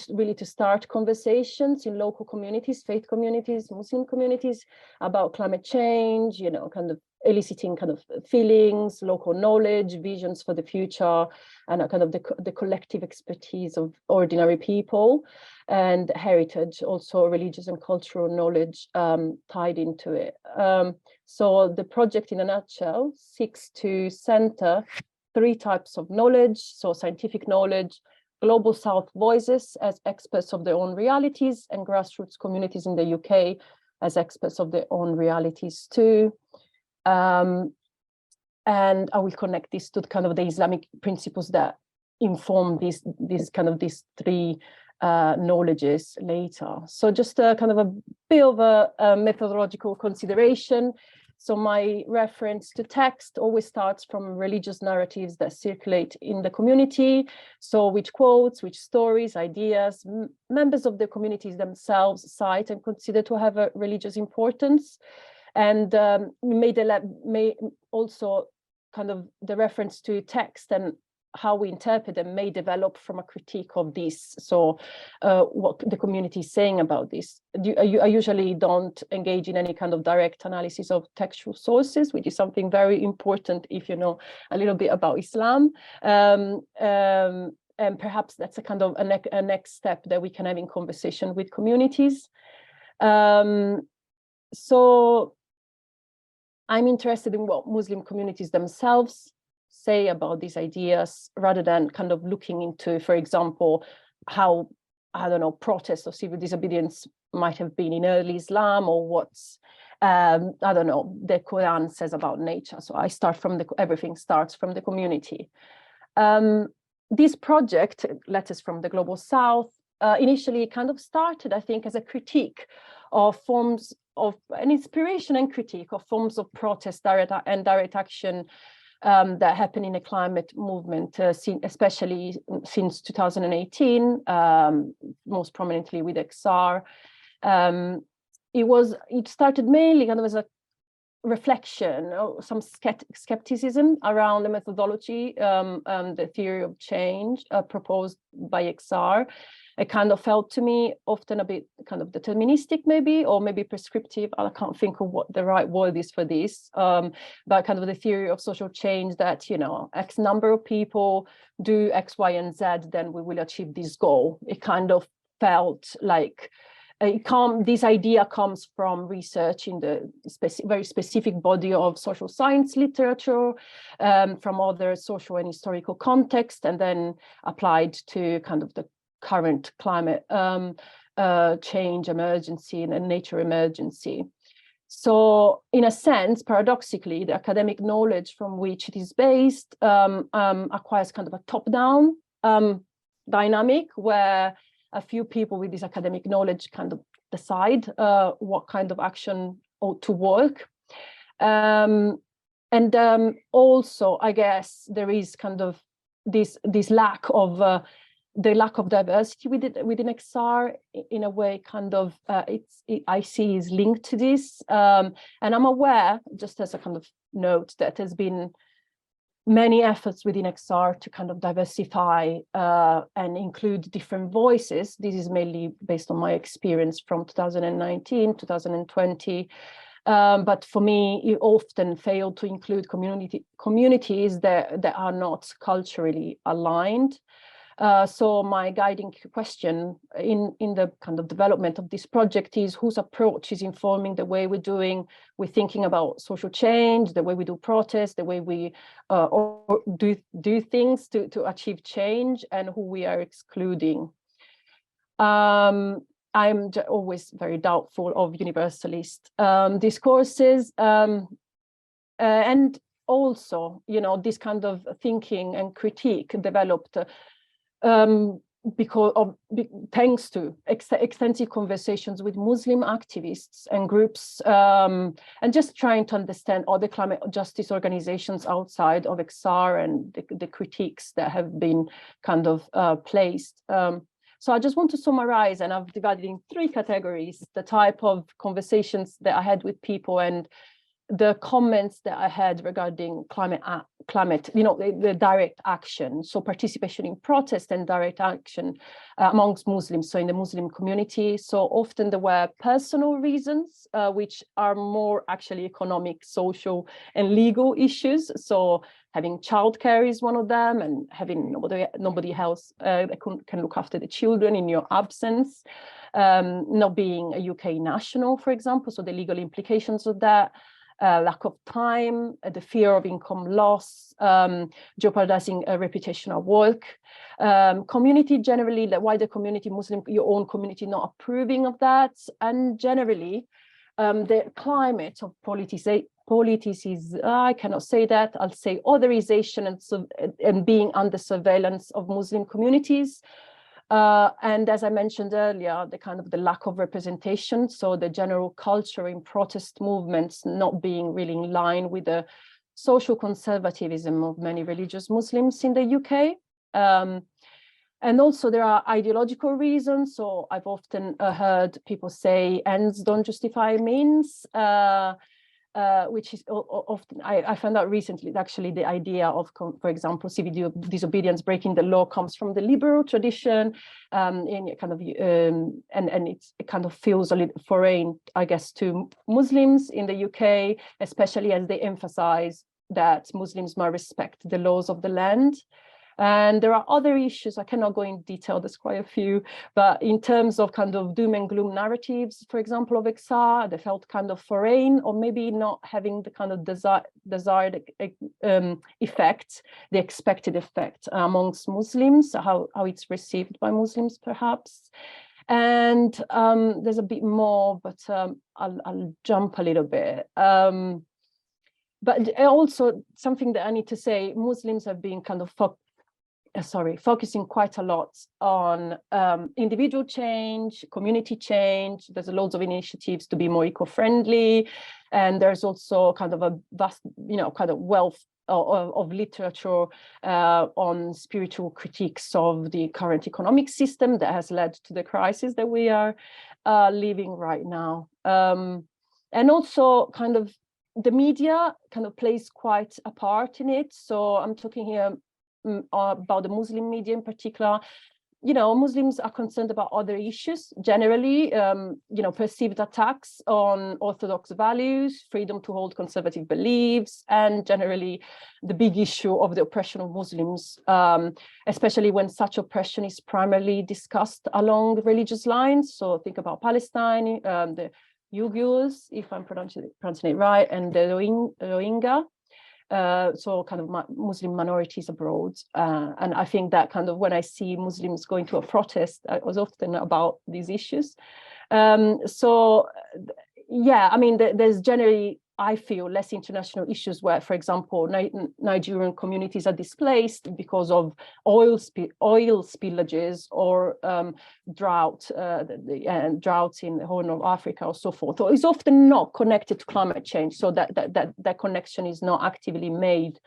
S6: really to start conversations in local communities, faith communities, Muslim communities about climate change, you know, kind of eliciting kind of feelings, local knowledge, visions for the future, and kind of the collective expertise of ordinary people, and heritage, also religious and cultural knowledge tied into it. So the project in a nutshell seeks to center 3 types of knowledge, so scientific knowledge, global south voices as experts of their own realities, and grassroots communities in the UK as experts of their own realities too. And I will connect this to kind of the Islamic principles that inform these 3 knowledges later. So just a kind of a bit of a methodological consideration. So my reference to text always starts from religious narratives that circulate in the community. So which quotes, which stories, ideas, members of the communities themselves cite and consider to have a religious importance. And may also kind of the reference to text and how we interpret them may develop from a critique of this. So what the community is saying about this. I usually don't engage in any kind of direct analysis of textual sources, which is something very important if you know a little bit about Islam. And perhaps that's a kind of a next step that we can have in conversation with communities. So I'm interested in what Muslim communities themselves say about these ideas, rather than kind of looking into, for example, how, I don't know, protests or civil disobedience might have been in early Islam, or what's, I don't know, the Quran says about nature. So I start from everything starts from the community. This project, Letters from the Global South, initially kind of started, I think, as a critique of forms of an inspiration and critique of forms of protest and direct action that happen in the climate movement, especially since 2018, most prominently with XR. It started mainly kind of as a reflection, or some skepticism around the methodology, the theory of change proposed by XR. It kind of felt to me often a bit kind of deterministic, maybe, or maybe prescriptive. I can't think of what the right word is for this, but kind of the theory of social change that, you know, X number of people do X, Y, and Z, then we will achieve this goal. It kind of felt like this idea comes from research in the very specific body of social science literature, from other social and historical context, and then applied to kind of the current climate change emergency and nature emergency. So in a sense, paradoxically, the academic knowledge from which it is based acquires kind of a top-down dynamic, where a few people with this academic knowledge kind of decide what kind of action ought to work. And also, I guess, there is kind of this lack of the lack of diversity within XR, in a way, kind of I see is linked to this. And I'm aware, just as a kind of note, that there's been many efforts within XR to kind of diversify and include different voices. This is mainly based on my experience from 2019, 2020. But for me, you often fail to include communities that are not culturally aligned. So my guiding question in the kind of development of this project is whose approach is informing the way we're thinking about social change, the way we do protest, the way we or do things to achieve change, and who we are excluding. I'm always very doubtful of universalist discourses, and also, you know, this kind of thinking and critique developed thanks to extensive conversations with Muslim activists and groups, and just trying to understand other climate justice organizations outside of XR and the critiques that have been kind of placed. So I just want to summarize, and I've divided in 3 categories: the type of conversations that I had with people and the comments that I had regarding climate, you know, the direct action. So participation in protest and direct action amongst Muslims, so in the Muslim community. So often there were personal reasons, which are more actually economic, social, and legal issues. So having childcare is one of them, and having nobody else that can look after the children in your absence. Not being a UK national, for example, so the legal implications of that. Lack of time, the fear of income loss, jeopardizing a reputational work, community generally, the wider community, Muslim, your own community not approving of that, and generally the climate of I cannot say that, I'll say otherization and being under surveillance of Muslim communities. And as I mentioned earlier, the lack of representation, so the general culture in protest movements not being really in line with the social conservatism of many religious Muslims in the UK. And also there are ideological reasons. So I've often heard people say ends don't justify means, which is often, I found out recently, actually the idea of, for example, civil disobedience, breaking the law, comes from the liberal tradition, and it kind of feels a little foreign, I guess, to Muslims in the UK, especially as they emphasize that Muslims must respect the laws of the land. And there are other issues, I cannot go in detail, there's quite a few, but in terms of kind of doom and gloom narratives, for example, of XR, they felt kind of foreign, or maybe not having the kind of desired effect, the expected effect amongst Muslims, how it's received by Muslims, perhaps. And there's a bit more, but I'll jump a little bit. But also something that I need to say, Muslims have been kind of focusing quite a lot on individual change, community change. There's loads of initiatives to be more eco-friendly, and there's also kind of a vast, kind of wealth of literature on spiritual critiques of the current economic system that has led to the crisis that we are living right now. And also kind of the media kind of plays quite a part in it. So I'm talking here about the Muslim media in particular. Muslims are concerned about other issues generally, perceived attacks on orthodox values, freedom to hold conservative beliefs, and generally the big issue of the oppression of Muslims, especially when such oppression is primarily discussed along religious lines. So think about Palestine, the Uyghurs, if I'm pronouncing it right, and the Rohingya. So kind of Muslim minorities abroad. And I think that kind of when I see Muslims going to a protest, it was often about these issues. So yeah, I mean, there's generally, I feel, less international issues where, for example, Nigerian communities are displaced because of oil spillages or droughts in the Horn of Africa or so forth. So it's often not connected to climate change, so that connection is not actively made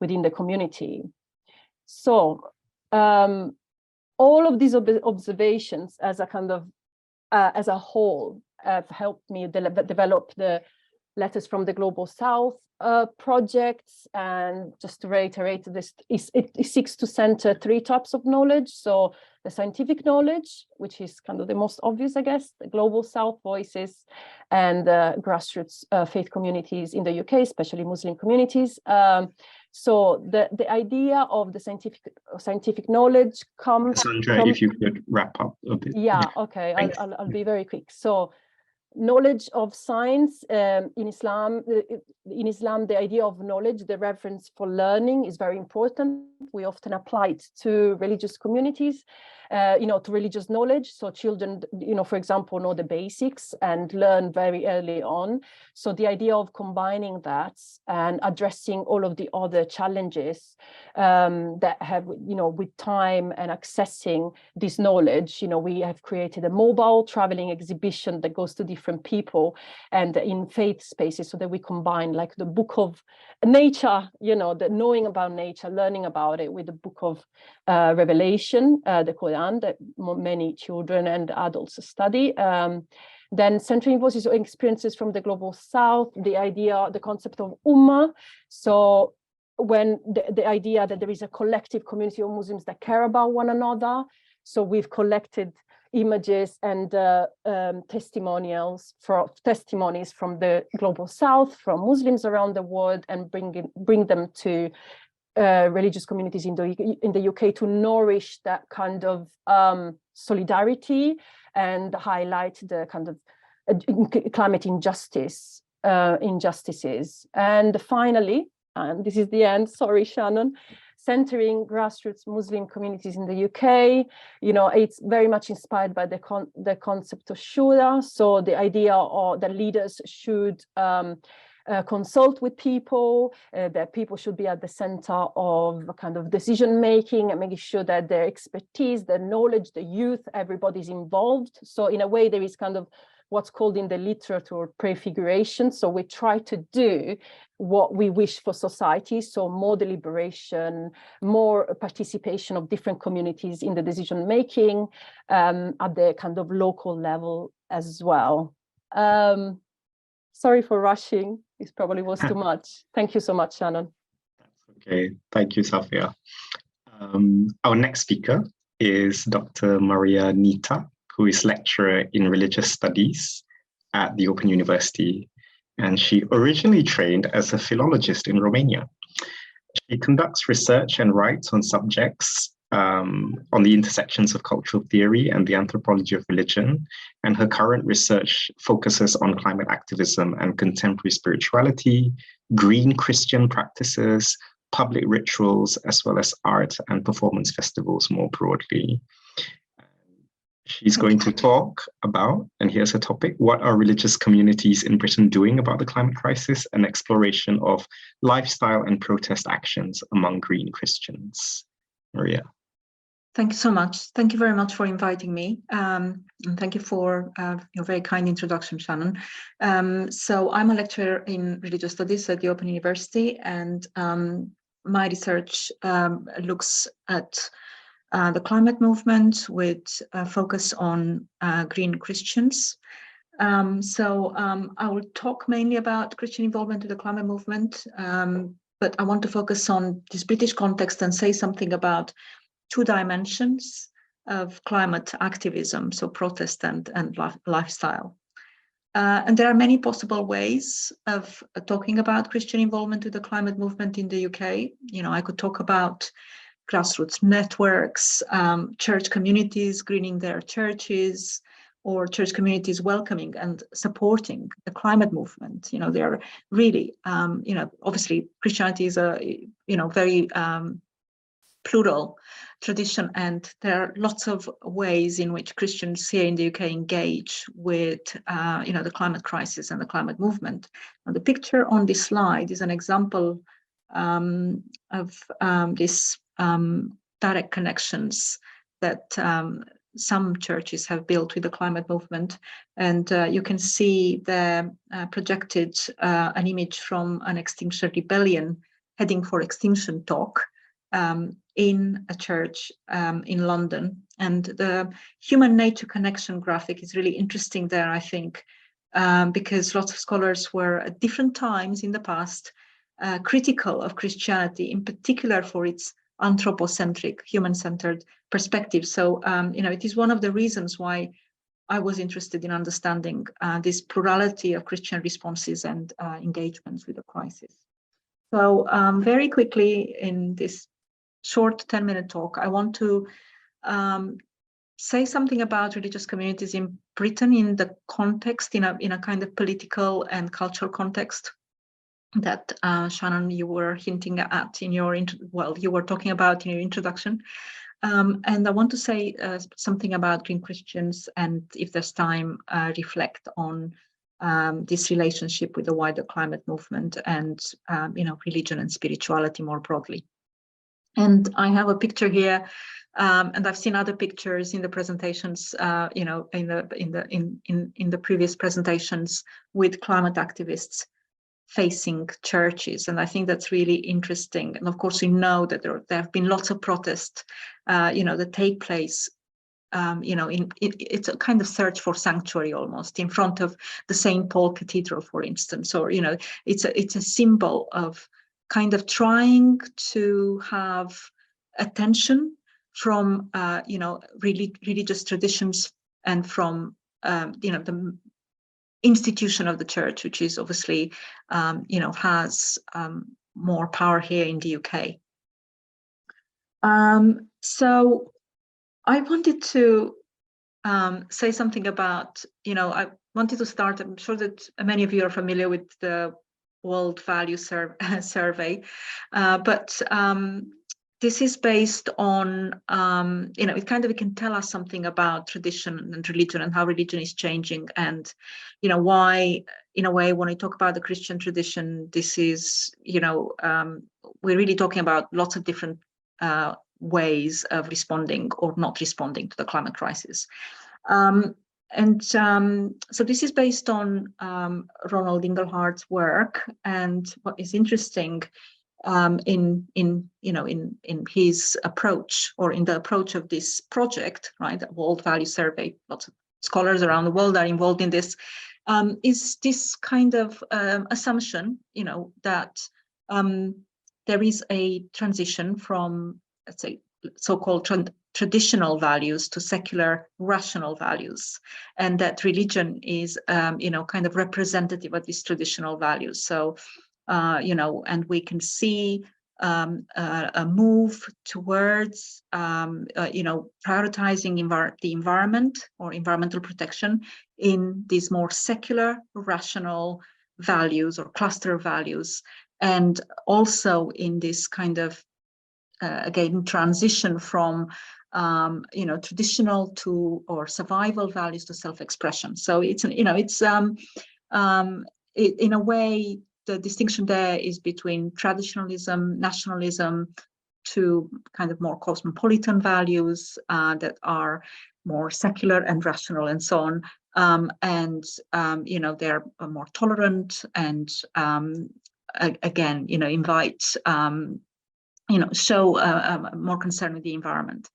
S6: within the community. So all of these observations as a kind of as a whole have helped me develop the Letters from the Global South projects. And just to reiterate this, it seeks to center 3 types of knowledge. So the scientific knowledge, which is kind of the most obvious, I guess, the Global South voices, and grassroots faith communities in the UK, especially Muslim communities. So the idea of the scientific knowledge comes
S2: Sandra,
S6: from,
S2: if you could wrap up a bit.
S6: Yeah, okay, I'll be very quick. So knowledge of science in Islam, the idea of knowledge, the reference for learning is very important. We often apply it to religious communities, to religious knowledge. So children, for example, know the basics and learn very early on. So the idea of combining that and addressing all of the other challenges that have, with time and accessing this knowledge, we have created a mobile traveling exhibition that goes to different people and in faith spaces, so that we combine like the book of nature, the knowing about nature, learning about it, with the book of Revelation, the Quran, that many children and adults study. Then centering voices or experiences from the Global South, the concept of Ummah. So when the idea that there is a collective community of Muslims that care about one another. So we've collected images and testimonies from the Global South, from Muslims around the world, and bring them to religious communities in the UK to nourish that kind of solidarity and highlight the kind of climate injustices. And finally, and this is the end, sorry, Shannon, centering grassroots Muslim communities in the UK. It's very much inspired by the concept of shura. So the idea that leaders should consult with people, that people should be at the center of kind of decision making and making sure that their expertise, their knowledge, the youth, everybody's involved. So in a way, there is kind of what's called in the literature prefiguration. So we try to do what we wish for society. So more deliberation, more participation of different communities in the decision making at the kind of local level as well. Sorry for rushing. This probably was too much. Thank you so much, Shannon.
S2: Okay, thank you, Safia. Our next speaker is Dr. Maria Nita, who is lecturer in religious studies at the Open University. And she originally trained as a philologist in Romania. She conducts research and writes on subjects on the intersections of cultural theory and the anthropology of religion. And her current research focuses on climate activism and contemporary spirituality, green Christian practices, public rituals, as well as art and performance festivals more broadly. She's going to talk about, and here's her topic, what are religious communities in Britain doing about the climate crisis, and exploration of lifestyle and protest actions among green Christians. Maria.
S7: Thank you so much. Thank you very much for inviting me. And thank you for your very kind introduction, Shannon. So I'm a lecturer in religious studies at the Open University, and my research looks at the climate movement with a focus on green Christians. So I will talk mainly about Christian involvement in the climate movement, but I want to focus on this British context and say something about two dimensions of climate activism, so protest and lifestyle. And there are many possible ways of talking about Christian involvement in the climate movement in the UK. I could talk about grassroots networks, church communities greening their churches, or church communities welcoming and supporting the climate movement. They're really, obviously Christianity is a, very plural tradition, and there are lots of ways in which Christians here in the UK engage with, the climate crisis and the climate movement. And the picture on this slide is an example of this direct connections that some churches have built with the climate movement. And you can see the projected an image from an Extinction Rebellion Heading for Extinction talk in a church in London. And the human nature connection graphic is really interesting there, I think, because lots of scholars were at different times in the past critical of Christianity, in particular for its anthropocentric, human-centered perspective. So, it is one of the reasons why I was interested in understanding this plurality of Christian responses and engagements with the crisis. So very quickly in this short 10-minute talk, I want to say something about religious communities in Britain in the context, in a kind of political and cultural context that Shannon, you were hinting at in your, you were talking about in your introduction. And I want to say something about Green Christians, and if there's time, reflect on this relationship with the wider climate movement and religion and spirituality more broadly. And I have a picture here, and I've seen other pictures in the presentations, in the previous presentations with climate activists facing churches, and I think that's really interesting. And of course, we know that there have been lots of protests, that take place. It's a kind of search for sanctuary almost in front of the St. Paul Cathedral, for instance, or it's a symbol of kind of trying to have attention from religious traditions and from the institution of the church, which is obviously has more power here in the UK. So I wanted to say something about, I wanted to start, I'm sure that many of you are familiar with the World Value Survey, but this is based on, it can tell us something about tradition and religion and how religion is changing, and, why, in a way, when we talk about the Christian tradition, this is, we're really talking about lots of different ways of responding or not responding to the climate crisis. So this is based on Ronald Inglehart's work, and what is interesting in his approach, or in the approach of this project, right, the World Value Survey, lots of scholars around the world are involved in this, is this kind of assumption, that there is a transition from, let's say, so-called traditional values to secular rational values, and that religion is, kind of representative of these traditional values. So, and we can see a move towards, prioritizing the environment or environmental protection in these more secular, rational values or cluster values, and also in this kind of again transition from traditional to or survival values to self-expression. So it's in a way the distinction there is between traditionalism, nationalism, to kind of more cosmopolitan values that are more secular and rational and so on, and they're more tolerant and again invite show more concern with the environment.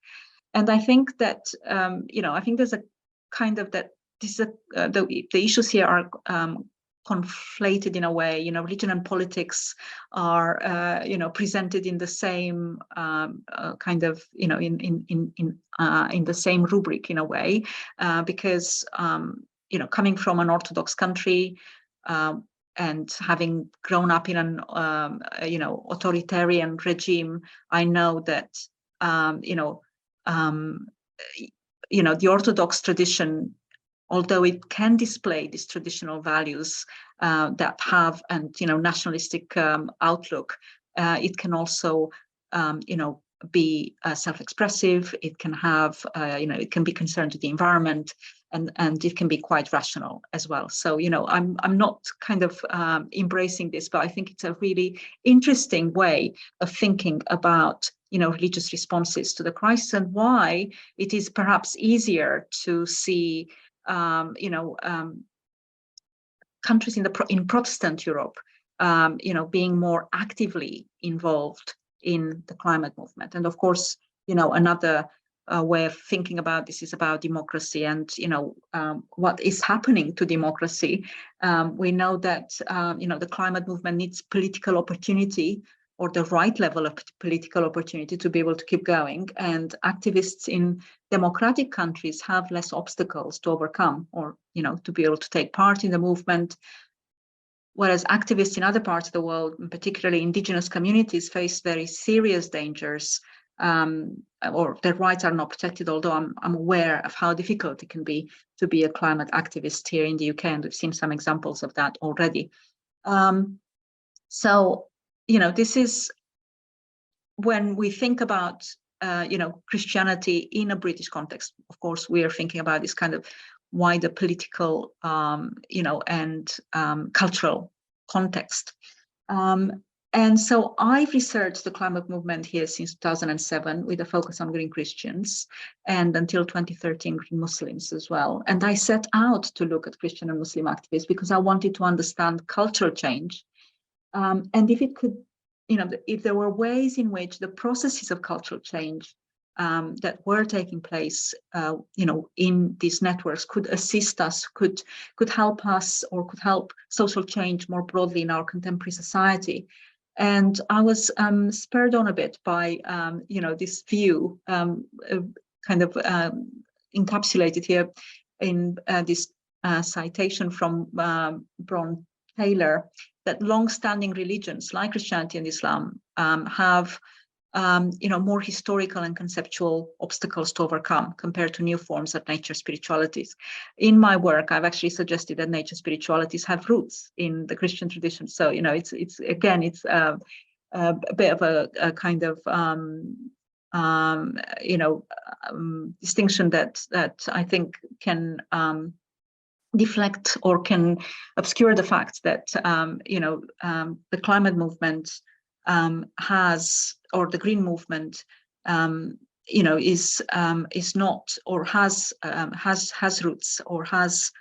S7: And I think that I think there's a kind of that this is the issues here are conflated in a way. Religion and politics are presented in the same kind of in the same rubric in a way, because coming from an Orthodox country and having grown up in an authoritarian regime, I know that the Orthodox tradition, although it can display these traditional values that have and nationalistic outlook, it can also be self-expressive. It can have it can be concerned with the environment, and it can be quite rational as well. So I'm not kind of embracing this, but I think it's a really interesting way of thinking about religious responses to the crisis, and why it is perhaps easier to see countries in Protestant Europe being more actively involved in the climate movement. And of course, another way of thinking about this is about democracy and what is happening to democracy. We know that the climate movement needs political opportunity or the right level of political opportunity to be able to keep going. And activists in democratic countries have less obstacles to overcome, or, you know, to be able to take part in the movement. Whereas activists in other parts of the world, particularly indigenous communities, face very serious dangers, or their rights are not protected, although I'm aware of how difficult it can be to be a climate activist here in the UK, and we've seen some examples of that already. So, you know, this is when we think about, you know, Christianity in a British context. Of course, we are thinking about this kind of wider political, you know, and cultural context. And so I've researched the climate movement here since 2007 with a focus on green Christians, and until 2013 green Muslims as well. And I set out to look at Christian and Muslim activists because I wanted to understand cultural change, and if it could, you know, if there were ways in which the processes of cultural change that were taking place, you know, in these networks could assist us, could help us, or could help social change more broadly in our contemporary society. And I was spurred on a bit by, you know, this view, kind of encapsulated here in this citation from Bron Taylor, that long-standing religions like Christianity and Islam have, you know, more historical and conceptual obstacles to overcome compared to new forms of nature spiritualities. In my work, I've actually suggested that nature spiritualities have roots in the Christian tradition. So, you know, it's again, it's a bit of a kind of you know, distinction that I think can deflect or can obscure the fact that you know, the climate movement has, or the green movement, you know, is not, or has roots, or has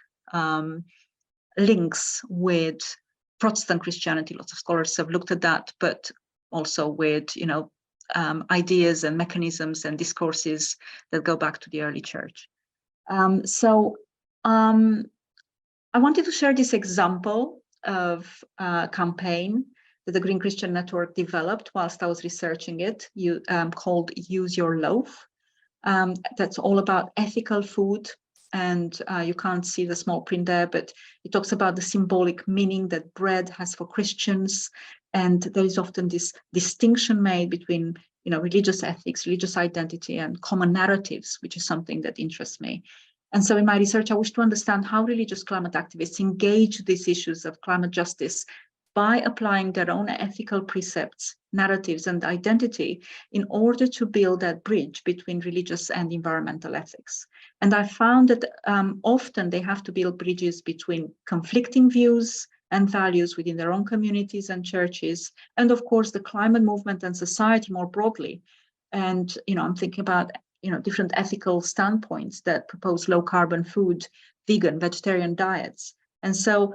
S7: links with Protestant Christianity. Lots of scholars have looked at that, but also with, you know, ideas and mechanisms and discourses that go back to the early church. So I wanted to share this example of a campaign that the Green Christian Network developed whilst I was researching it, called Use Your Loaf. That's all about ethical food. And you can't see the small print there, but it talks about the symbolic meaning that bread has for Christians. And there is often this distinction made between, you know, religious ethics, religious identity, and common narratives, which is something that interests me. And so in my research, I wish to understand how religious climate activists engage these issues of climate justice by applying their own ethical precepts, narratives, and identity in order to build that bridge between religious and environmental ethics. And I found that often they have to build bridges between conflicting views and values within their own communities and churches, and of course the climate movement and society more broadly. And, you know, I'm thinking about, you know, different ethical standpoints that propose low carbon food, vegan, vegetarian diets. And so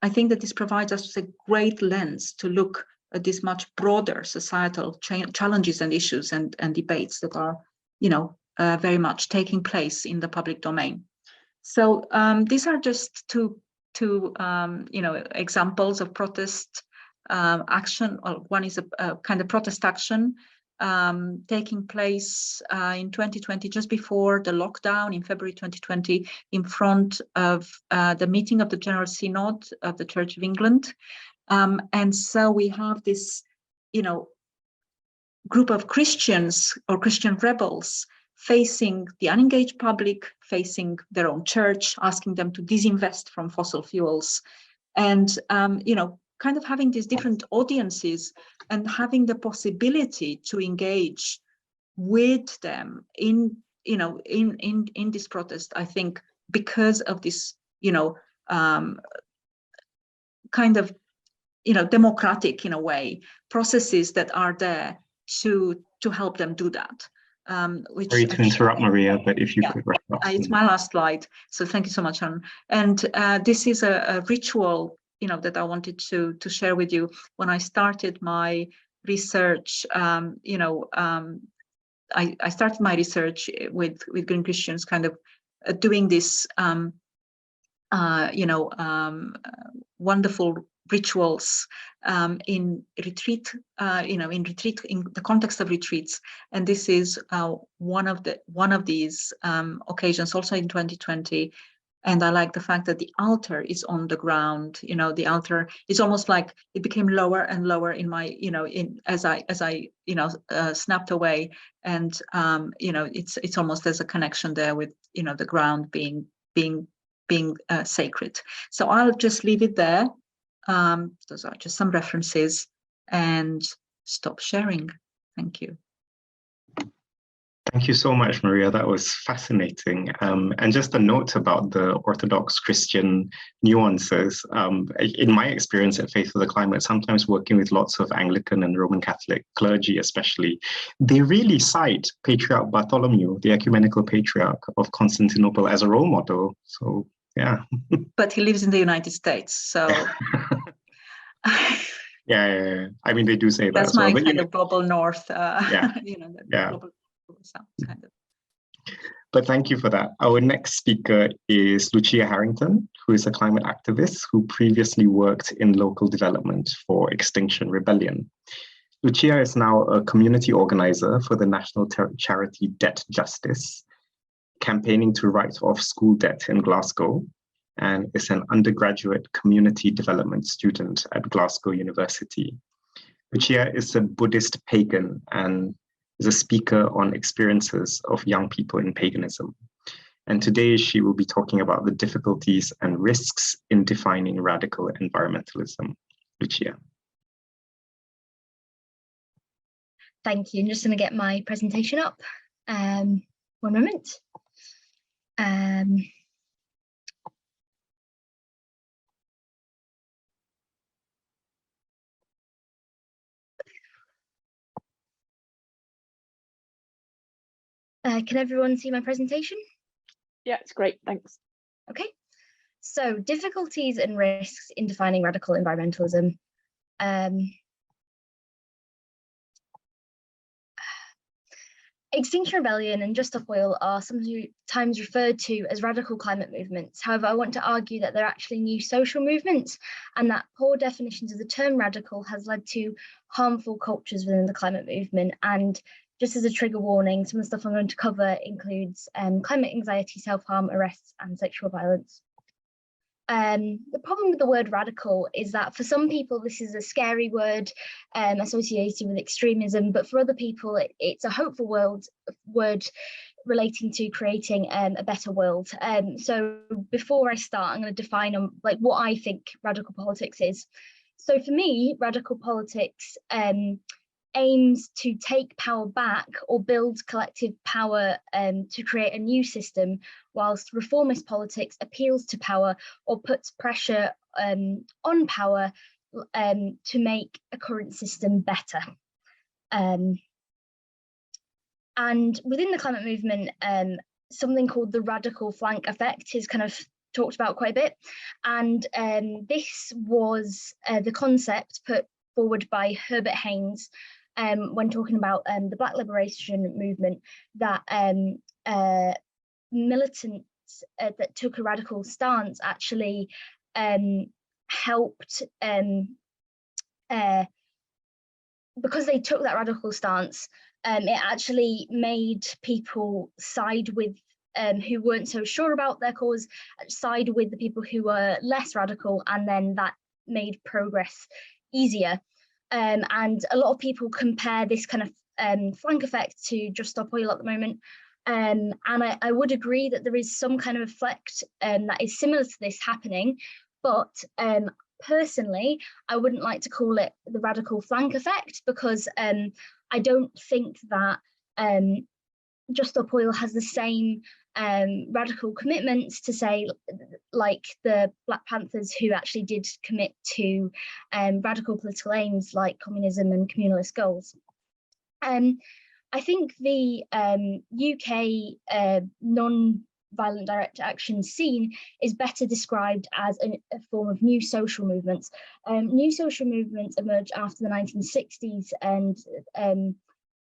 S7: I think that this provides us with a great lens to look at these much broader societal challenges and issues and debates that are, you know, very much taking place in the public domain. So these are just two you know, examples of protest action. Well, one is a kind of protest action taking place in 2020, just before the lockdown in February 2020, in front of the meeting of the General Synod of the Church of England. And so we have this, you know, group of Christians or Christian rebels facing the unengaged public, facing their own church, asking them to disinvest from fossil fuels, and, you know, kind of having these different audiences and having the possibility to engage with them in, you know, in this protest, I think, because of this, you know, kind of, you know, democratic, in a way, processes that are there to help them do that. Which, sorry
S2: to interrupt, Maria, but if you could wrap up.
S7: It's my last slide, so thank you so much, Anne. And this is a ritual, you know, that I wanted to share with you. When I started my research, you know, I started my research with Green Christians, kind of doing this, you know, wonderful rituals in retreat, in the context of retreats, and this is one of these occasions, also in 2020. And I like the fact that the altar is on the ground. The altar is almost like it became lower and lower in my, as I snapped away, and it's almost as a connection there with the ground being sacred. So I'll just leave it there. Those are just some references, and stop sharing. Thank you.
S2: Thank you so much, Maria. That was fascinating. And just a note about the Orthodox Christian nuances. In my experience at Faith for the Climate, sometimes working with lots of Anglican and Roman Catholic clergy especially, they really cite Patriarch Bartholomew, the ecumenical patriarch of Constantinople, as a role model. So, yeah.
S7: But he lives in the United States, so...
S2: Yeah. I mean, they do say that.
S7: That's my kind of global north,
S2: global
S7: south kind of.
S2: But thank you for that. Our next speaker is Lucia Harrington, who is a climate activist who previously worked in local development for Extinction Rebellion. Lucia is now a community organizer for the national charity Debt Justice, campaigning to write off school debt in Glasgow, and is an undergraduate community development student at Glasgow University. Lucia is a Buddhist pagan and is a speaker on experiences of young people in paganism. And today she will be talking about the difficulties and risks in defining radical environmentalism. Lucia.
S8: Thank you. I'm just going to get my presentation up. One moment. Can everyone see my presentation?
S5: Yeah, it's great, thanks.
S8: Okay, so difficulties and risks in defining radical environmentalism. Extinction Rebellion and Just Stop Oil are sometimes referred to as radical climate movements. However, I want to argue that they're actually new social movements, and that poor definitions of the term radical has led to harmful cultures within the climate movement. And just as a trigger warning, some of the stuff I'm going to cover includes climate anxiety, self-harm, arrests, and sexual violence. The problem with the word radical is that for some people this is a scary word associated with extremism, but for other people it's a hopeful word relating to creating a better world. So before I start, I'm going to define what I think radical politics is. So for me, radical politics aims to take power back or build collective power to create a new system, whilst reformist politics appeals to power or puts pressure on power to make a current system better. And within the climate movement, something called the radical flank effect is kind of talked about quite a bit. And this was the concept put forward by Herbert Haynes when talking about the Black liberation movement, that militants that took a radical stance actually helped, because they took that radical stance, it actually made people side with who weren't so sure about their cause, side with the people who were less radical, and then that made progress easier. And a lot of people compare this kind of flank effect to Just Stop Oil at the moment. And I would agree that there is some kind of effect that is similar to this happening, but personally, I wouldn't like to call it the radical flank effect, because I don't think that Just Stop Oil has the same radical commitments to, say, like the Black Panthers, who actually did commit to radical political aims like communism and communalist goals. I think the UK non-violent direct action scene is better described as a form of new social movements. New social movements emerged after the 1960s, and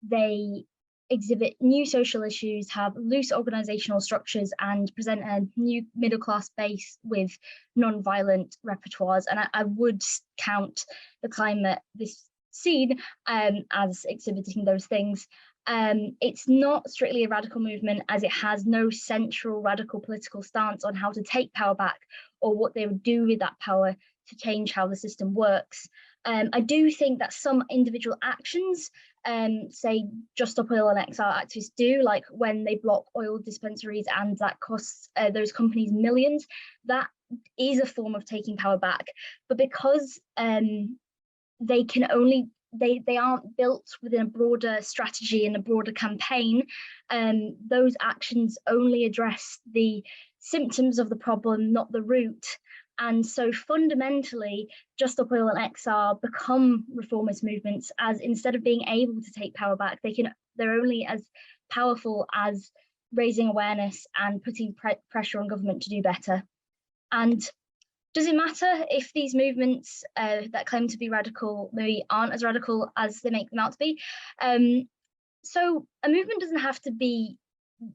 S8: they exhibit new social issues, have loose organisational structures, and present a new middle-class base with non-violent repertoires. And I would count this scene as exhibiting those things. It's not strictly a radical movement, as it has no central radical political stance on how to take power back or what they would do with that power to change how the system works. I do think that some individual actions, say Just Stop Oil and Exile activists do, like when they block oil dispensaries and that costs those companies millions, that is a form of taking power back. But because they aren't built within a broader strategy and a broader campaign, those actions only address the symptoms of the problem, not the root. And so fundamentally, Just Stop Oil and Exile become reformist movements, as instead of being able to take power back, they're only as powerful as raising awareness and putting pressure on government to do better. And does it matter if these movements that claim to be radical maybe aren't as radical as they make them out to be? So a movement doesn't have to be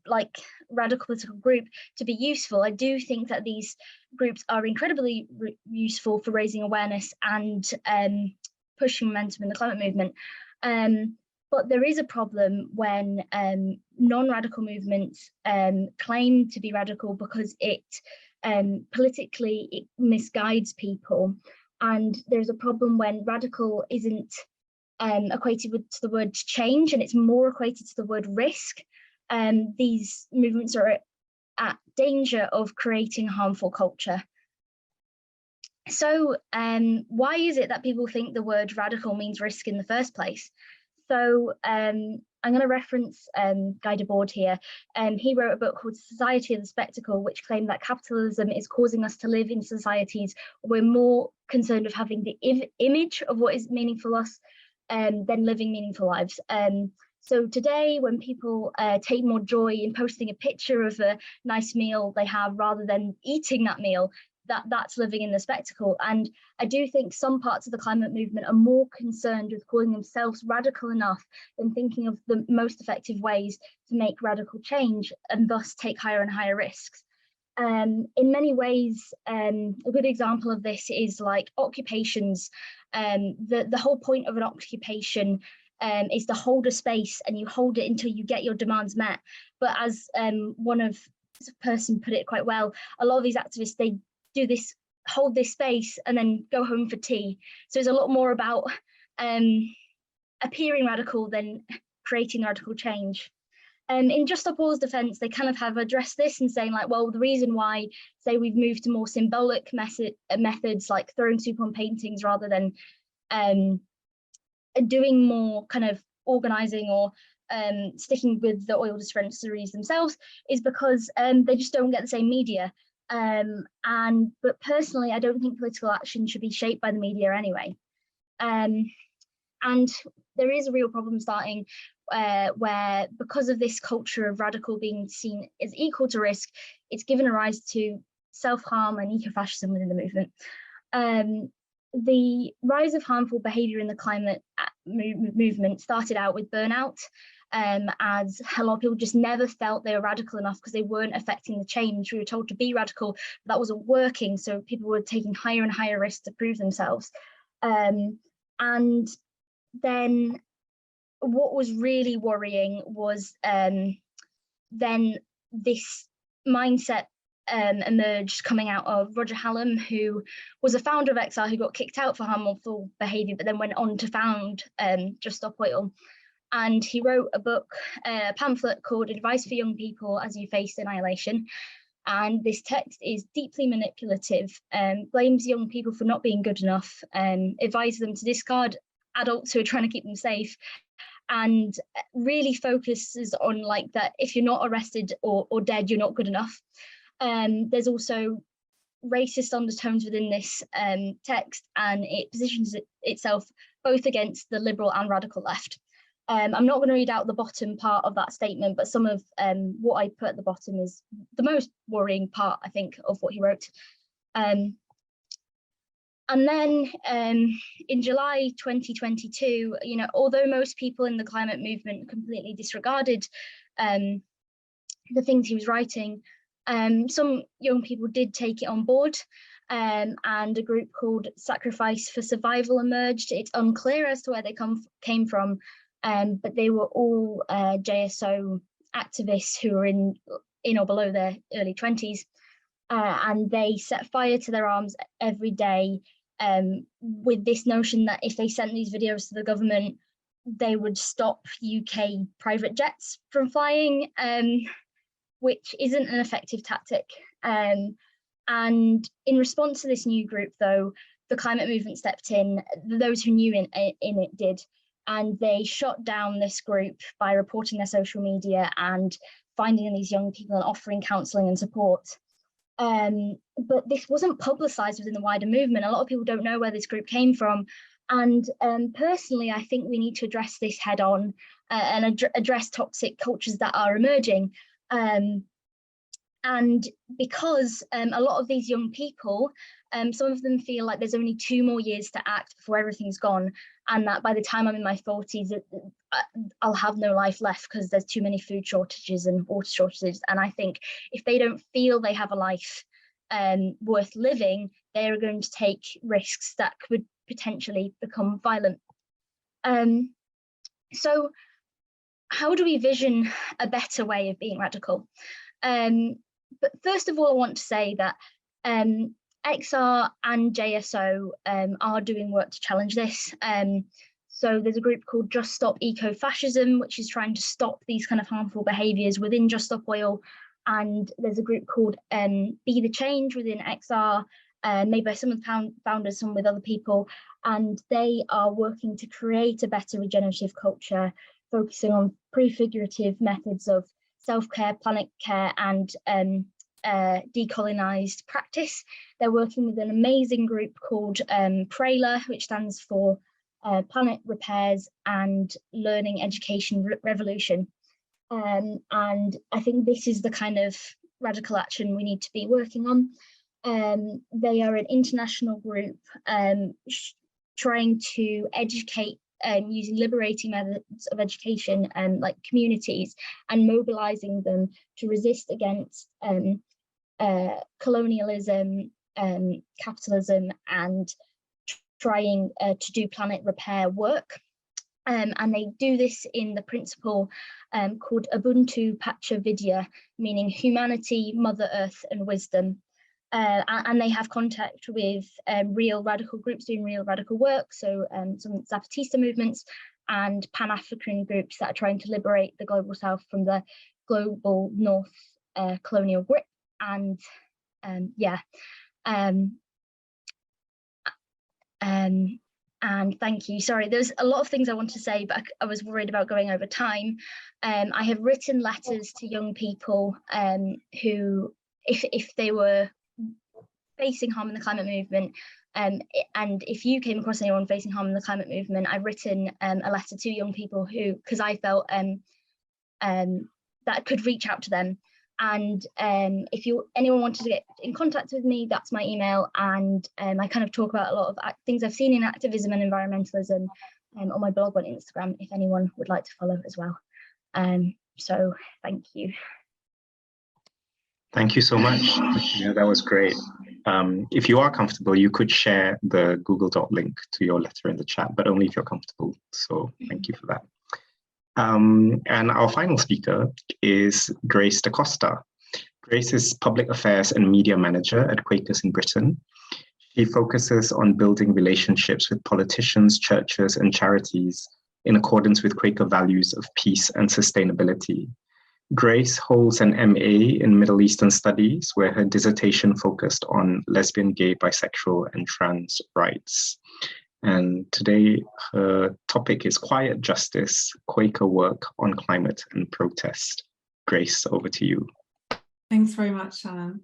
S8: like radical political group to be useful. I do think that these groups are incredibly useful for raising awareness and pushing momentum in the climate movement. But there is a problem when non-radical movements claim to be radical because it politically it misguides people. And there's a problem when radical isn't equated to the word change, and it's more equated to the word risk. These movements are at danger of creating harmful culture. So why is it that people think the word radical means risk in the first place? So I'm going to reference Guy Debord here. He wrote a book called Society of the Spectacle, which claimed that capitalism is causing us to live in societies where we're more concerned with having the image of what is meaningful to us than living meaningful lives. So today, when people take more joy in posting a picture of a nice meal they have rather than eating that meal, that's living in the spectacle. And I do think some parts of the climate movement are more concerned with calling themselves radical enough than thinking of the most effective ways to make radical change and thus take higher and higher risks. In many ways, a good example of this is like occupations. The whole point of an occupation is to hold a space, and you hold it until you get your demands met. But as one person put it quite well, a lot of these activists, they do this, hold this space and then go home for tea. So it's a lot more about appearing radical than creating radical change. In Just Stop Oil's defense, they kind of have addressed this and saying like, well, the reason why, say, we've moved to more symbolic methods like throwing soup on paintings rather than doing more kind of organizing or sticking with the oil dispensaries themselves is because they just don't get the same media. But personally, I don't think political action should be shaped by the media anyway. And there is a real problem starting where, because of this culture of radical being seen as equal to risk, it's given a rise to self-harm and eco-fascism within the movement. The rise of harmful behaviour in the climate movement started out with burnout, as a lot of people just never felt they were radical enough because they weren't affecting the change. We were told to be radical, but that wasn't working, so people were taking higher and higher risks to prove themselves. And then what was really worrying was then this mindset emerged coming out of Roger Hallam, who was a founder of Exile, who got kicked out for harmful behaviour, but then went on to found Just Stop Oil. And he wrote a pamphlet called Advice for Young People as You Face Annihilation. And this text is deeply manipulative, blames young people for not being good enough, advises them to discard adults who are trying to keep them safe, and really focuses on like that if you're not arrested or dead, you're not good enough. There's also racist undertones within this text, and it positions itself both against the liberal and radical left. I'm not going to read out the bottom part of that statement, but some of what I put at the bottom is the most worrying part, I think, of what he wrote. And then in July 2022, you know, although most people in the climate movement completely disregarded the things he was writing, some young people did take it on board, and a group called Sacrifice for Survival emerged. It's unclear as to where they came from, but they were all JSO activists who were in or below their early 20s, and they set fire to their arms every day, with this notion that if they sent these videos to the government, they would stop UK private jets from flying, which isn't an effective tactic. And in response to this new group, though, the climate movement stepped in. Those who knew in it did, and they shot down this group by reporting their social media and finding these young people and offering counselling and support. But this wasn't publicised within the wider movement. A lot of people don't know where this group came from. And personally, I think we need to address this head on and address toxic cultures that are emerging. And because a lot of these young people, some of them feel like there's only 2 more years to act before everything's gone, and that by the time I'm in my 40s, I'll have no life left because there's too many food shortages and water shortages. And I think if they don't feel they have a life worth living, they are going to take risks that could potentially become violent. So how do we vision a better way of being radical? But first of all, I want to say that XR and JSO are doing work to challenge this. So there's a group called Just Stop Eco-Fascism, which is trying to stop these kind of harmful behaviours within Just Stop Oil. And there's a group called Be the Change within XR, made by some of the founders, some with other people. And they are working to create a better regenerative culture, focusing on prefigurative methods of self-care, planet care, and decolonized practice. They're working with an amazing group called PRALA, which stands for Planet Repairs and Learning Education Revolution. And I think this is the kind of radical action we need to be working on. They are an international group trying to educate using liberating methods of education like communities, and mobilizing them to resist against colonialism, capitalism, and trying to do planet repair work. And they do this in the principle called Ubuntu Pacha Vidya, meaning humanity, Mother Earth, and wisdom. And they have contact with real radical groups doing real radical work, so some Zapatista movements and Pan-African groups that are trying to liberate the global south from the global north colonial grip. And and thank you. Sorry, there's a lot of things I want to say, but I was worried about going over time. I have written letters to young people who, if they were facing harm in the climate movement, and if you came across anyone facing harm in the climate movement, I've written a letter to young people who, because I felt that could reach out to them. And if anyone wanted to get in contact with me, that's my email. And I kind of talk about a lot of things I've seen in activism and environmentalism on my blog on Instagram, if anyone would like to follow as well. So thank you.
S2: Thank you so much. Yeah, that was great. If you are comfortable, you could share the Google Doc link to your letter in the chat, but only if you're comfortable. So thank you for that. And our final speaker is Grace Da Costa. Grace is Public Affairs and Media Manager at Quakers in Britain. She focuses on building relationships with politicians, churches, and charities in accordance with Quaker values of peace and sustainability. Grace holds an MA in Middle Eastern Studies, where her dissertation focused on lesbian, gay, bisexual, and trans rights. And today, her topic is Quiet Justice, Quaker Work on Climate and Protest. Grace, over to you.
S9: Thanks very much, Shannon.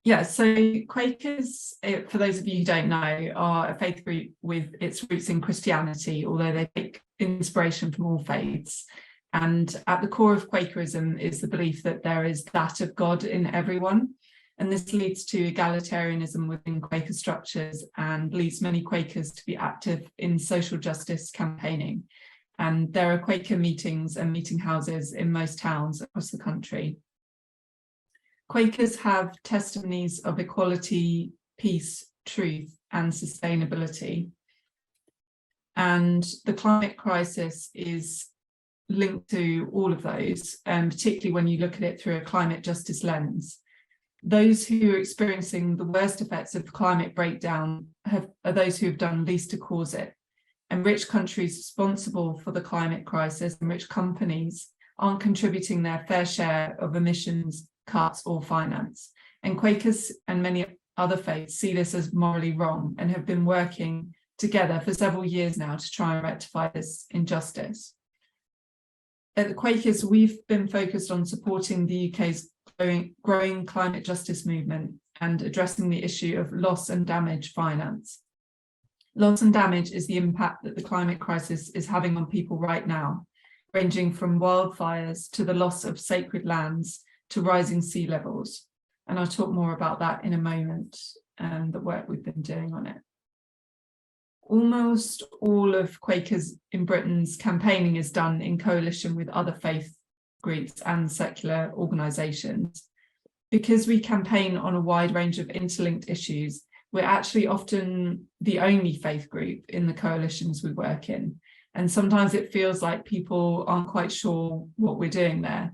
S9: Yeah, so Quakers, for those of you who don't know, are a faith group with its roots in Christianity, although they take inspiration from all faiths. And at the core of Quakerism is the belief that there is that of God in everyone. And this leads to egalitarianism within Quaker structures and leads many Quakers to be active in social justice campaigning. And there are Quaker meetings and meeting houses in most towns across the country. Quakers have testimonies of equality, peace, truth, and sustainability. And the climate crisis is linked to all of those, particularly when you look at it through a climate justice lens. Those who are experiencing the worst effects of climate breakdown are those who have done least to cause it. And rich countries responsible for the climate crisis and rich companies aren't contributing their fair share of emissions cuts or finance. And Quakers and many other faiths see this as morally wrong and have been working together for several years now to try and rectify this injustice. At the Quakers, we've been focused on supporting the UK's growing climate justice movement and addressing the issue of loss and damage finance. Loss and damage is the impact that the climate crisis is having on people right now, ranging from wildfires to the loss of sacred lands to rising sea levels. And I'll talk more about that in a moment, and the work we've been doing on it. Almost all of Quakers in Britain's campaigning is done in coalition with other faith groups and secular organisations. Because we campaign on a wide range of interlinked issues, we're actually often the only faith group in the coalitions we work in. And sometimes it feels like people aren't quite sure what we're doing there.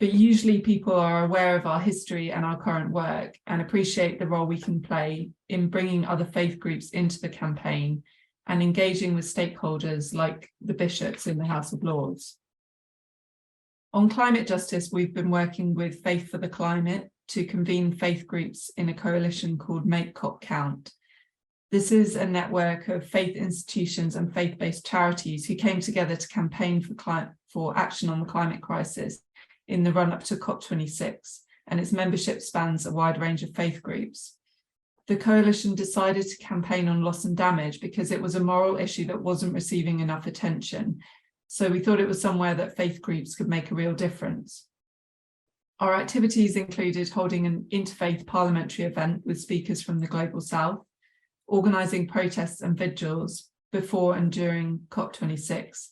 S9: But usually people are aware of our history and our current work and appreciate the role we can play in bringing other faith groups into the campaign and engaging with stakeholders like the bishops in the House of Lords. On climate justice, we've been working with Faith for the Climate to convene faith groups in a coalition called Make COP Count. This is a network of faith institutions and faith-based charities who came together to campaign for action on the climate crisis in the run-up to COP26, and its membership spans a wide range of faith groups. The coalition decided to campaign on loss and damage because it was a moral issue that wasn't receiving enough attention. So we thought it was somewhere that faith groups could make a real difference. Our activities included holding an interfaith parliamentary event with speakers from the Global South, organising protests and vigils before and during COP26,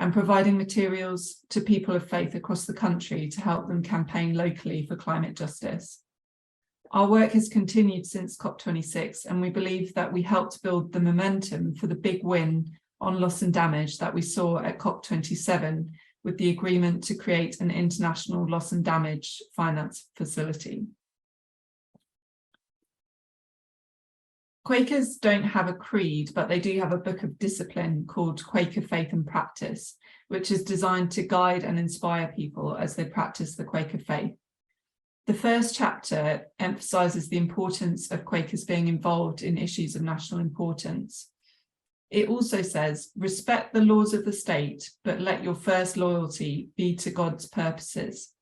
S9: and providing materials to people of faith across the country to help them campaign locally for climate justice. Our work has continued since COP26, and we believe that we helped build the momentum for the big win on loss and damage that we saw at COP27 with the agreement to create an international loss and damage finance facility. Quakers don't have a creed, but they do have a book of discipline called Quaker Faith and Practice, which is designed to guide and inspire people as they practice the Quaker faith. The first chapter emphasises the importance of Quakers being involved in issues of national importance. It also says, respect the laws of the state, but let your first loyalty be to God's purposes.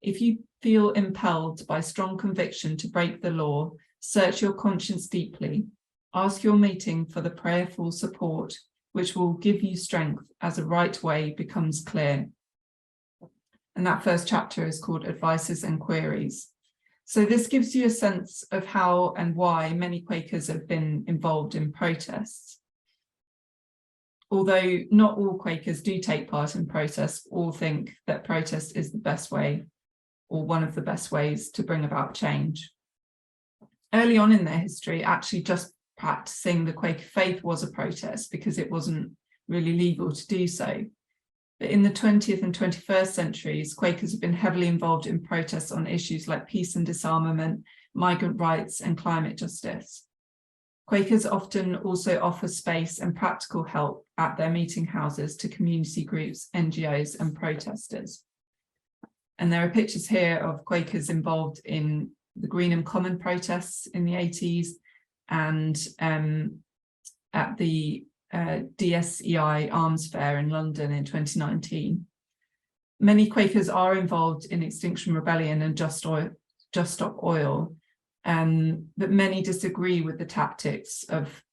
S9: If you feel impelled by strong conviction to break the law, search your conscience deeply, ask your meeting for the prayerful support, which will give you strength as a right way becomes clear. And that first chapter is called Advices and Queries. So this gives you a sense of how and why many Quakers have been involved in protests. Although not all Quakers do take part in protests or think that protest is the best way or one of the best ways to bring about change. Early on in their history, actually just practicing the Quaker faith was a protest because it wasn't really legal to do so. But in the 20th and 21st centuries, Quakers have been heavily involved in protests on issues like peace and disarmament, migrant rights, and climate justice. Quakers often also offer space and practical help at their meeting houses to community groups, NGOs, and protesters. And there are pictures here of Quakers involved in the Greenham Common protests in the 80s and at the DSEI Arms Fair in London in 2019. Many Quakers are involved in Extinction Rebellion and Just Stop Oil, but many disagree with the tactics of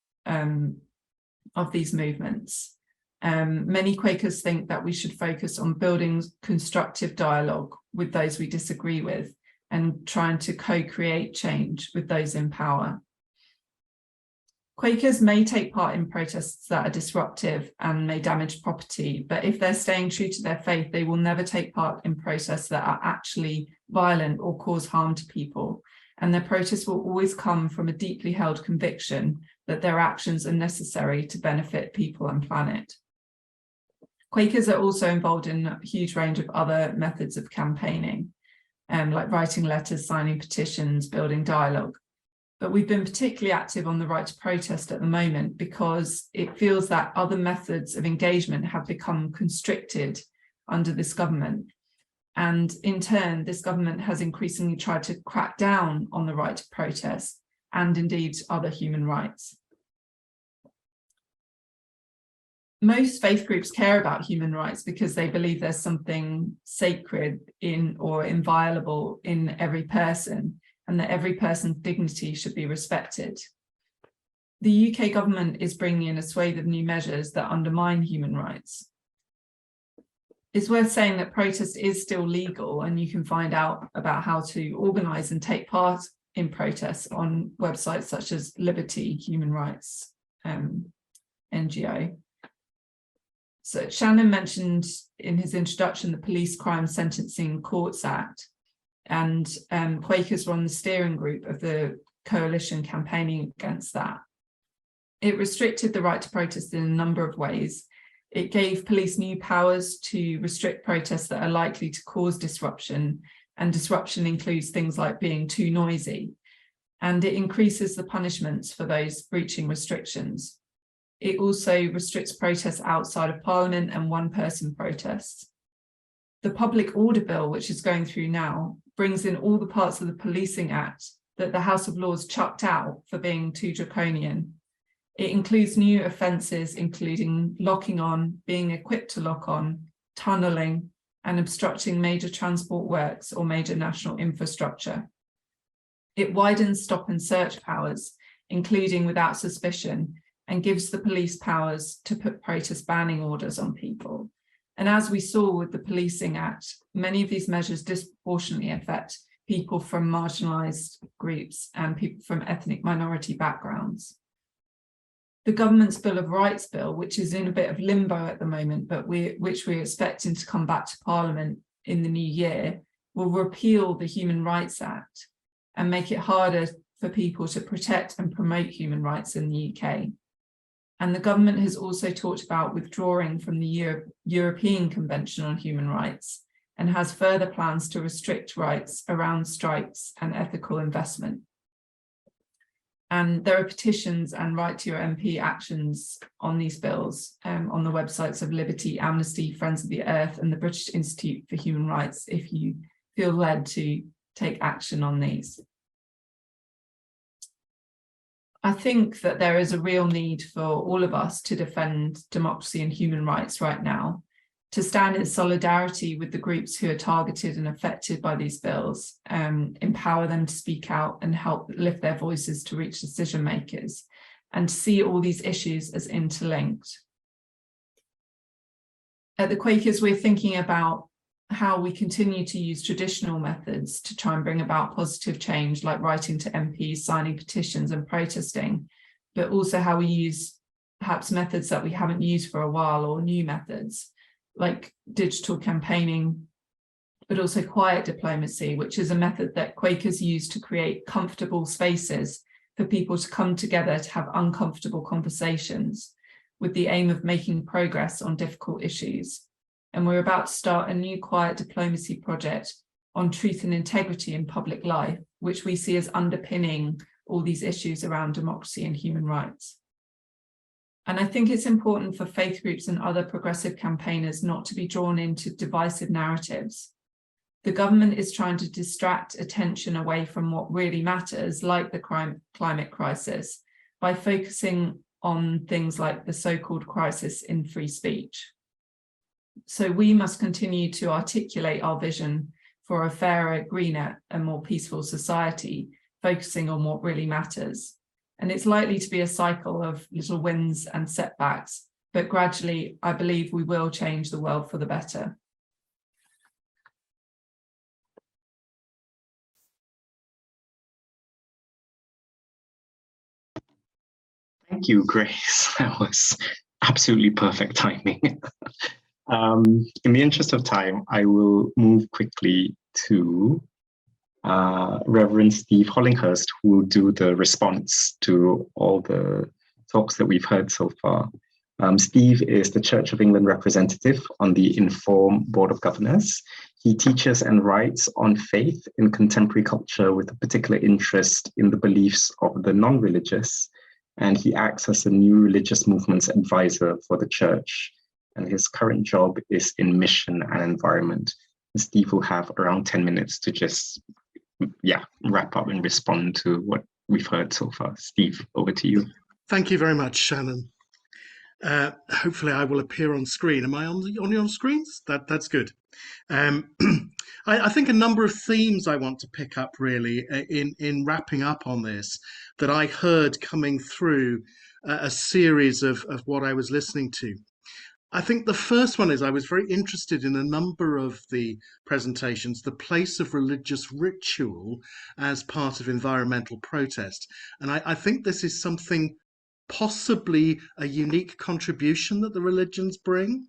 S9: these movements. Many Quakers think that we should focus on building constructive dialogue with those we disagree with, and trying to co-create change with those in power. Quakers may take part in protests that are disruptive and may damage property, but if they're staying true to their faith, they will never take part in protests that are actually violent or cause harm to people. And their protests will always come from a deeply held conviction that their actions are necessary to benefit people and planet. Quakers are also involved in a huge range of other methods of campaigning, like writing letters, signing petitions, building dialogue. But we've been particularly active on the right to protest at the moment because it feels that other methods of engagement have become constricted under this government. And in turn, this government has increasingly tried to crack down on the right to protest and indeed other human rights. Most faith groups care about human rights because they believe there's something sacred in or inviolable in every person, and that every person's dignity should be respected. The UK government is bringing in a swathe of new measures that undermine human rights. It's worth saying that protest is still legal, and you can find out about how to organise and take part in protests on websites such as Liberty Human Rights NGO. So Shannon mentioned in his introduction the Police Crime Sentencing Courts Act, and Quakers were on the steering group of the coalition campaigning against that. It restricted the right to protest in a number of ways. It gave police new powers to restrict protests that are likely to cause disruption, and disruption includes things like being too noisy. And it increases the punishments for those breaching restrictions. It also restricts protests outside of Parliament and one-person protests. The Public Order Bill, which is going through now, brings in all the parts of the Policing Act that the House of Lords chucked out for being too draconian. It includes new offences, including locking on, being equipped to lock on, tunnelling, and obstructing major transport works or major national infrastructure. It widens stop and search powers, including without suspicion, and gives the police powers to put protest banning orders on people. And as we saw with the Policing Act, many of these measures disproportionately affect people from marginalised groups and people from ethnic minority backgrounds. The government's Bill of Rights bill, which is in a bit of limbo at the moment, but which we're expecting to come back to Parliament in the new year, will repeal the Human Rights Act and make it harder for people to protect and promote human rights in the UK. And the government has also talked about withdrawing from the European Convention on Human Rights and has further plans to restrict rights around strikes and ethical investment. And there are petitions and Right to Your MP actions on these bills on the websites of Liberty, Amnesty, Friends of the Earth, and the British Institute for Human Rights if you feel led to take action on these. I think that there is a real need for all of us to defend democracy and human rights right now, to stand in solidarity with the groups who are targeted and affected by these bills, empower them to speak out and help lift their voices to reach decision makers, and to see all these issues as interlinked. At the Quakers, we're thinking about how we continue to use traditional methods to try and bring about positive change, like writing to MPs, signing petitions and protesting, but also how we use perhaps methods that we haven't used for a while, or new methods like digital campaigning, but also quiet diplomacy, which is a method that Quakers use to create comfortable spaces for people to come together to have uncomfortable conversations with the aim of making progress on difficult issues. And we're about to start a new quiet diplomacy project on truth and integrity in public life, which we see as underpinning all these issues around democracy and human rights. And I think it's important for faith groups and other progressive campaigners not to be drawn into divisive narratives. The government is trying to distract attention away from what really matters, like the climate crisis, by focusing on things like the so-called crisis in free speech. So we must continue to articulate our vision for a fairer, greener, and more peaceful society, focusing on what really matters. And it's likely to be a cycle of little wins and setbacks, but gradually, I believe we will change the world for the better.
S2: Thank you, Grace. That was absolutely perfect timing. In the interest of time, I will move quickly to Reverend Steve Hollinghurst, who will do the response to all the talks that we've heard so far. Steve is the Church of England representative on the Inform Board of Governors. He teaches and writes on faith in contemporary culture with a particular interest in the beliefs of the non-religious, and he acts as a new religious movements advisor for the church. And his current job is in mission and environment. And Steve will have around 10 minutes to just, wrap up and respond to what we've heard so far. Steve, over to you.
S10: Thank you very much, Shannon. Hopefully I will appear on screen. Am I on your screens? That's good. I think a number of themes I want to pick up really in wrapping up on this that I heard coming through a series of what I was listening to. I think the first one is I was very interested in a number of the presentations, the place of religious ritual as part of environmental protest. And I think this is something possibly a unique contribution that the religions bring,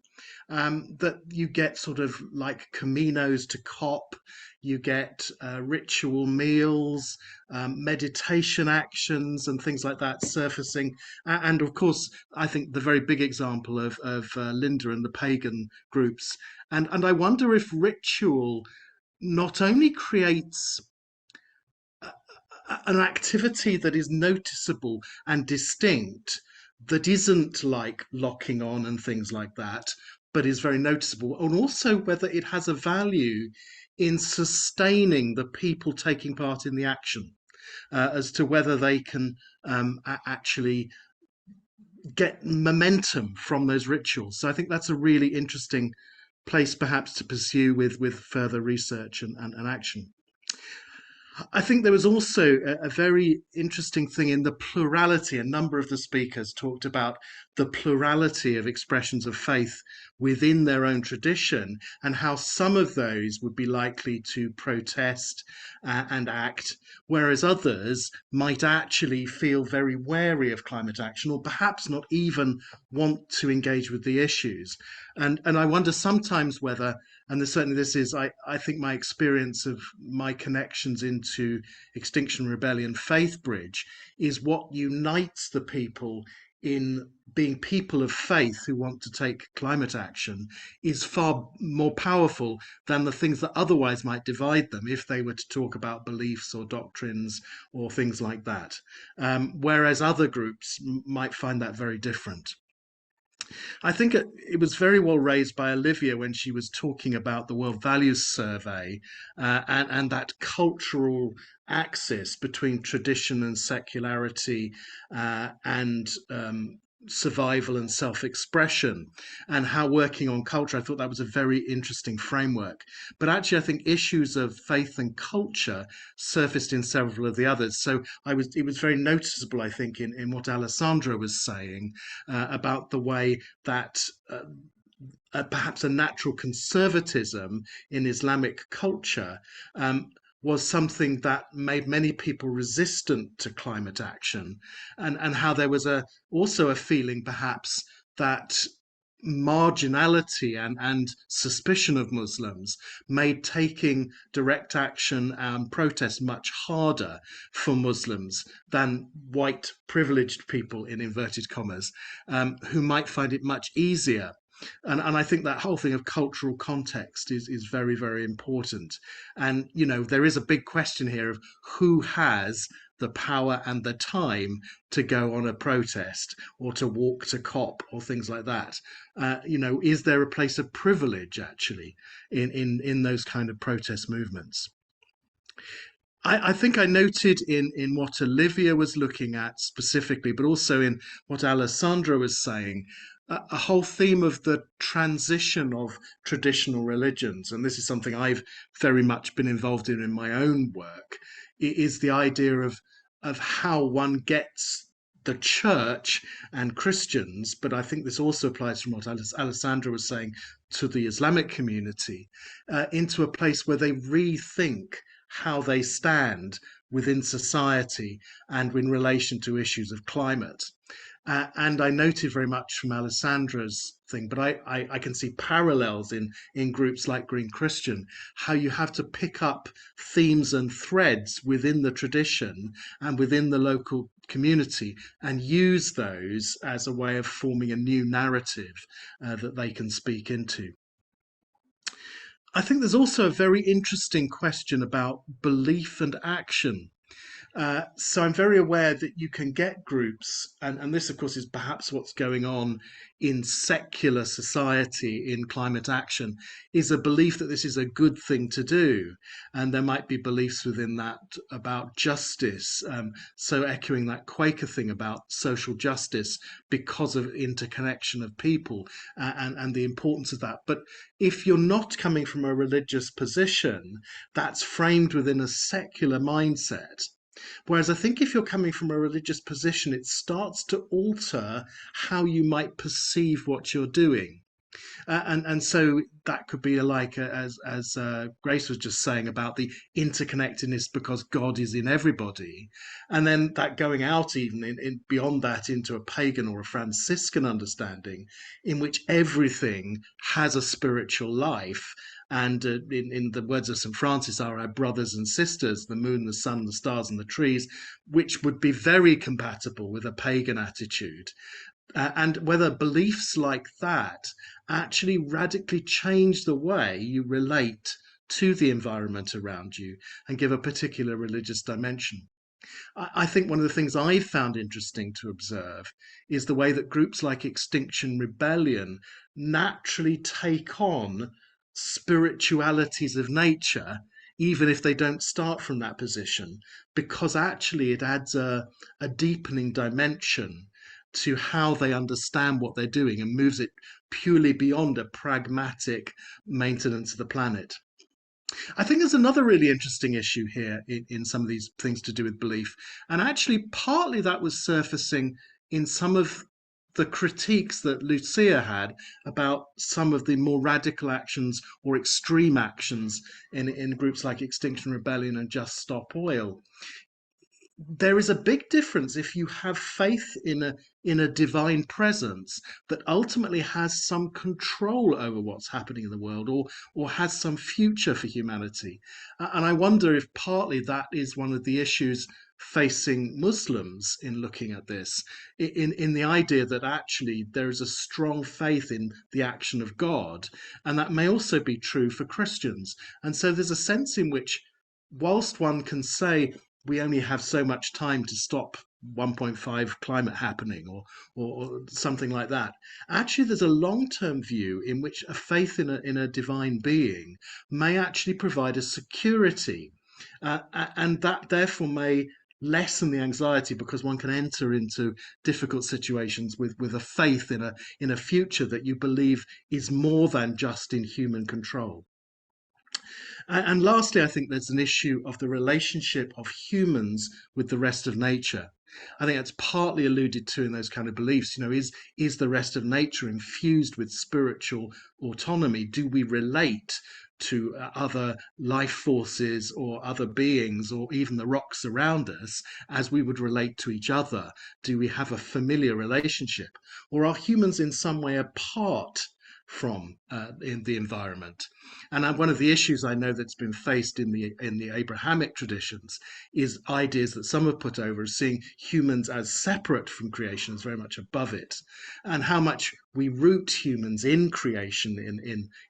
S10: that you get sort of like caminos to COP, you get ritual meals, meditation actions and things like that surfacing. And of course, I think the very big example of Linda and the Pagan groups. And I wonder if ritual not only creates an activity that is noticeable and distinct, that isn't like locking on and things like that, but is very noticeable, and also whether it has a value in sustaining the people taking part in the action, as to whether they can actually get momentum from those rituals. So I think that's a really interesting place perhaps to pursue with further research and action. I think there was also a very interesting thing in the plurality. A number of the speakers talked about the plurality of expressions of faith within their own tradition, and how some of those would be likely to protest and act, whereas others might actually feel very wary of climate action, or perhaps not even want to engage with the issues. And I wonder sometimes whether, and certainly this is, I think, my experience of my connections into Extinction Rebellion Faith Bridge, is what unites the people in being people of faith who want to take climate action is far more powerful than the things that otherwise might divide them if they were to talk about beliefs or doctrines or things like that. Whereas other groups might find that very different. I think it was very well raised by Olivia when she was talking about the World Values Survey and that cultural axis between tradition and secularity and survival and self-expression, and how working on culture, I thought that was a very interesting framework. But actually, I think issues of faith and culture surfaced in several of the others. So it was very noticeable, I think, in what Alessandra was saying about the way that perhaps a natural conservatism in Islamic culture was something that made many people resistant to climate action, and how there was also a feeling perhaps that marginality and suspicion of Muslims made taking direct action and protest much harder for Muslims than white privileged people, in inverted commas, who might find it much easier. And I think that whole thing of cultural context is very, very important. And, you know, there is a big question here of who has the power and the time to go on a protest or to walk to COP or things like that. You know, is there a place of privilege actually in those kind of protest movements? I think I noted in what Olivia was looking at specifically, but also in what Alessandra was saying, a whole theme of the transition of traditional religions. And this is something I've very much been involved in my own work, is the idea of how one gets the church and Christians, but I think this also applies from what Alessandra was saying to the Islamic community, into a place where they rethink how they stand within society and in relation to issues of climate. And I noted very much from Alessandra's thing, but I can see parallels in groups like Green Christian, how you have to pick up themes and threads within the tradition and within the local community and use those as a way of forming a new narrative that they can speak into. I think there's also a very interesting question about belief and action. So I'm very aware that you can get groups, and this, of course, is perhaps what's going on in secular society in climate action, is a belief that this is a good thing to do. And there might be beliefs within that about justice. So echoing that Quaker thing about social justice because of interconnection of people and the importance of that. But if you're not coming from a religious position, that's framed within a secular mindset. Whereas I think if you're coming from a religious position, it starts to alter how you might perceive what you're doing. And so that could be like, as Grace was just saying about the interconnectedness because God is in everybody. And then that going out even in beyond that into a pagan or a Franciscan understanding in which everything has a spiritual life. And in the words of St. Francis, are our brothers and sisters, the moon, the sun, the stars, and the trees, which would be very compatible with a pagan attitude. And whether beliefs like that actually radically change the way you relate to the environment around you and give a particular religious dimension. I think one of the things I've found interesting to observe is the way that groups like Extinction Rebellion naturally take on spiritualities of nature, even if they don't start from that position, because actually it adds a deepening dimension to how they understand what they're doing and moves it purely beyond a pragmatic maintenance of the planet. I think there's another really interesting issue here in some of these things to do with belief. And actually, partly that was surfacing in some of the critiques that Lucia had about some of the more radical actions or extreme actions in groups like Extinction Rebellion and Just Stop Oil. There is a big difference if you have faith in a divine presence that ultimately has some control over what's happening in the world or has some future for humanity. And I wonder if partly that is one of the issues facing Muslims in looking at this, in the idea that actually there is a strong faith in the action of God, and that may also be true for Christians. And so there's a sense in which, whilst one can say we only have so much time to stop 1.5 climate happening or something like that, actually there's a long-term view in which a faith in a divine being may actually provide a security, and that therefore may lessen the anxiety because one can enter into difficult situations with a faith in a future that you believe is more than just in human control. And lastly, I think there's an issue of the relationship of humans with the rest of nature. I think that's partly alluded to in those kind of beliefs. You know, is the rest of nature infused with spiritual autonomy? Do we relate to other life forces or other beings or even the rocks around us as we would relate to each other? Do we have a familiar relationship? Or are humans in some way apart from in the environment? And one of the issues I know that's been faced in the Abrahamic traditions is ideas that some have put over as seeing humans as separate from creation, as very much above it, and how much we root humans in creation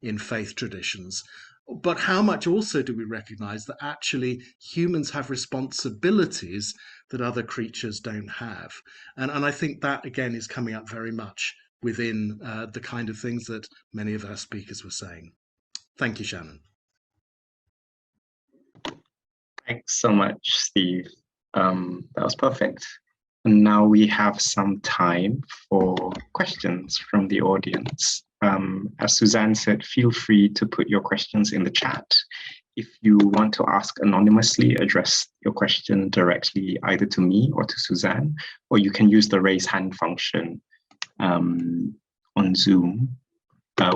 S10: in faith traditions. But how much also do we recognize that actually humans have responsibilities that other creatures don't have? And I think that, again, is coming up very much within the kind of things that many of our speakers were saying. Thank you, Shannon.
S2: Thanks so much, Steve. That was perfect. And now we have some time for questions from the audience. As Suzanne said, feel free to put your questions in the chat. If you want to ask anonymously, address your question directly either to me or to Suzanne, or you can use the raise hand function on Zoom.